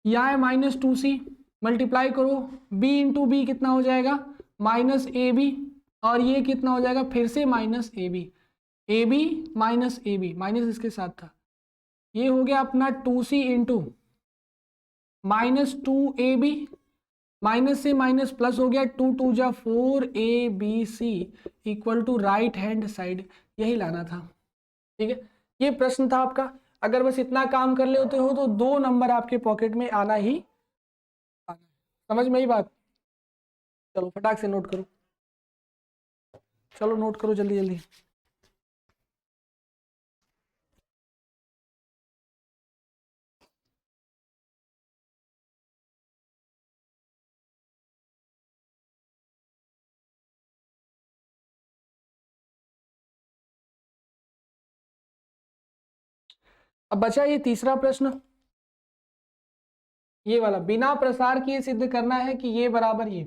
यहाँ है -2c, मल्टीप्लाई करो, b इंटू बी कितना हो जाएगा -ab, और ये कितना हो जाएगा फिर से -ab, ab minus ab, minus इसके साथ था, ये हो गया अपना 2c इंटू -2ab, माइनस से माइनस प्लस हो गया, 2 2 जा 4 abc equal to right hand side, यही लाना था, ठीक है। ये प्रश्न था आपका, अगर बस इतना काम कर लेते हो तो 2 नंबर आपके पॉकेट में आना ही आना। समझ में ही बात, चलो फटाक से नोट करो, चलो नोट करो जल्दी जल्दी। अब बचा ये तीसरा प्रश्न, ये वाला, बिना प्रसार किए सिद्ध करना है कि ये बराबर ये,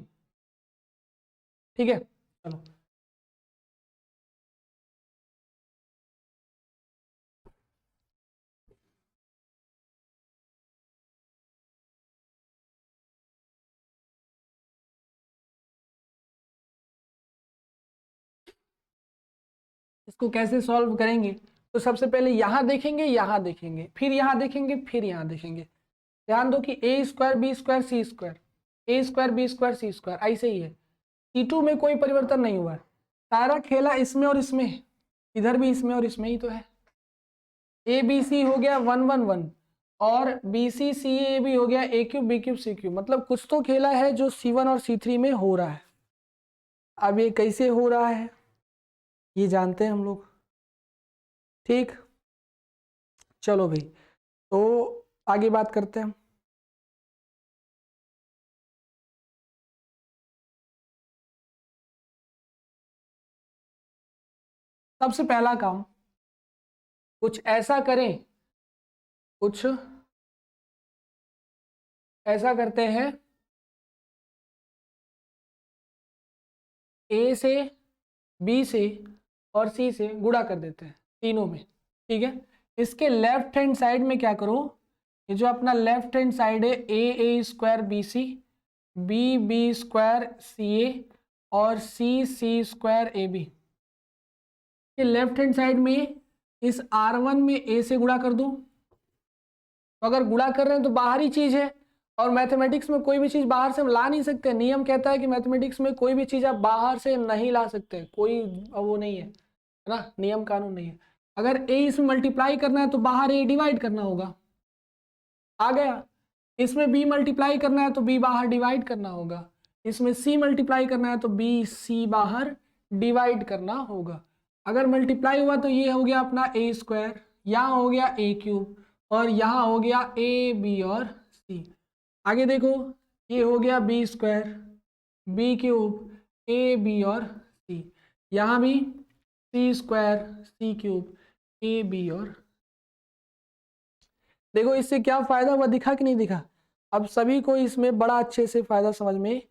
ठीक है। चलो इसको कैसे सॉल्व करेंगे, तो सबसे पहले यहां देखेंगे, यहां देखेंगे, फिर यहां देखेंगे, फिर यहां देखेंगे। ध्यान दो कि a square B square C square, A square B square C square ऐसे ही है, C2 में कोई परिवर्तन नहीं हुआ है, सारा खेला इसमें और इसमें, इधर भी इसमें और इसमें ही तो है। ए बी सी हो गया 1 1 1, और बी सी सी ए भी हो गया a cube B cube C cube, मतलब कुछ तो खेला है जो C1 और C3 में हो रहा है। अब ये कैसे हो रहा है ये जानते हैं हम लोग, ठीक। चलो भाई, तो आगे बात करते हैं। सबसे पहला काम, कुछ ऐसा करें, कुछ ऐसा करते हैं, ए से बी से और सी से गुणा कर देते हैं तीनों में, ठीक है। इसके लेफ्ट हैंड साइड में क्या करो, ये जो अपना लेफ्ट हैंड साइड है a square b c, b b square c a और सी स्क्वायर ए बी, ये लेफ्ट हैंड साइड में इस R1 में a से गुणा कर दूं। तो अगर गुणा कर रहे हैं तो बाहरी चीज है, और मैथमेटिक्स में कोई भी चीज बाहर से हम ला नहीं सकते, नियम कहता है कि मैथमेटिक्स में कोई भी चीज आप बाहर से नहीं ला सकते, कोई वो नहीं है ना, नियम कानून नहीं है। अगर a इसमें मल्टीप्लाई करना है तो बाहर a डिवाइड करना होगा, आ गया। इसमें b मल्टीप्लाई करना है तो b बाहर डिवाइड करना होगा, इसमें c मल्टीप्लाई करना है तो b c बाहर डिवाइड करना होगा। अगर मल्टीप्लाई हुआ तो ये हो गया अपना a स्क्वायर, यहाँ हो गया a क्यूब, और यहाँ हो गया a b और c। आगे देखो, ये हो गया b square b cube a b और c, यहाँ भी c square c cube a b और, देखो इससे क्या फायदा हुआ, दिखा कि नहीं दिखा। अब सभी को इसमें बड़ा अच्छे से फायदा समझ में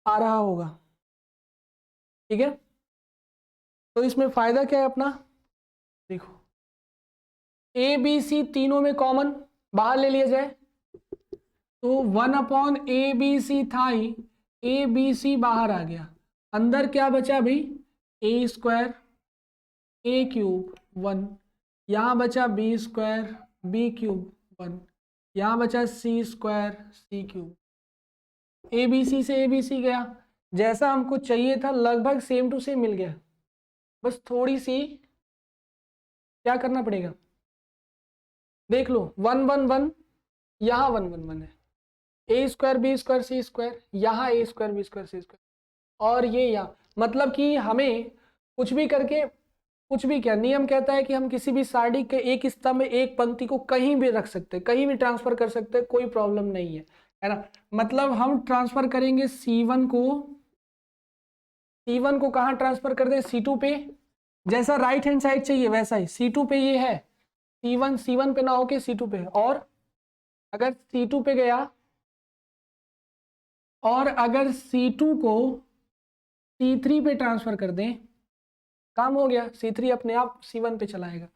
आ रहा होगा, ठीक है। तो इसमें फायदा क्या है अपना, देखो ए बी सी तीनों में कॉमन, बाहर ले लिया जाए तो 1/ABC था ही, ABC बाहर आ गया, अंदर क्या बचा भाई, A² A³ 1, यहाँ बचा B² B³ 1, यहाँ बचा C² C³। ABC से ABC गया, जैसा हमको चाहिए था लगभग सेम टू सेम मिल गया, बस थोड़ी सी क्या करना पड़ेगा, देख लो 1 1 1, यहाँ 1 1 1 है, A² B² C², यहाँ A² B² C², और ये यहाँ, मतलब कि हमें कुछ भी करके, कुछ भी क्या नियम कहता है कि हम किसी भी सारणी के एक स्तंभ में एक पंक्ति को कहीं भी रख सकते हैं, कहीं भी ट्रांसफर कर सकते हैं, कोई प्रॉब्लम नहीं है ना। मतलब हम ट्रांसफर करेंगे C1 को कहाँ ट्रांसफर कर दें, C2 पे, जैसा राइट हैंड साइड चाहिए वैसा ही C2 पे ये है, C1 पे ना होके C2 पे, और अगर C2 पे गया और अगर C2 को C3 पे ट्रांसफर कर दें, काम हो गया, C3 अपने आप C1 पे चलाएगा,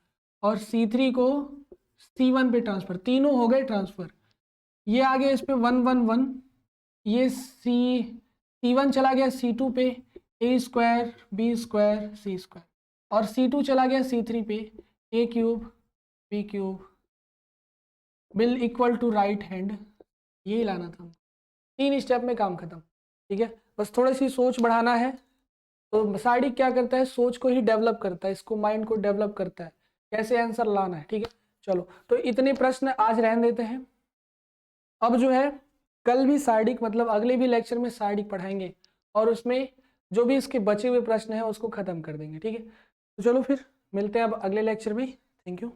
और C3 को C1 पे ट्रांसफर, तीनों हो गए ट्रांसफर। ये आ गया इस पे 1 1 1, ये C1 चला गया C2 पे A² B² C², और C2 चला गया C3 पे A³ B³ बिल इक्वल टू राइट हैंड, यही लाना था, 3 स्टेप में काम खत्म। ठीक है, बस थोड़ी सी सोच बढ़ाना है। तो सारणी क्या करता है, सोच को ही डेवलप करता है, इसको माइंड को डेवलप करता है, कैसे आंसर लाना है। ठीक है, चलो तो इतने प्रश्न आज रहने देते हैं। अब जो है कल भी सारणी, मतलब अगले भी लेक्चर में सारणी पढ़ाएंगे, और उसमें जो भी इसके बचे हुए प्रश्न हैं उसको खत्म कर देंगे। ठीक है, तो चलो फिर मिलते हैं अब अगले लेक्चर में। Thank you.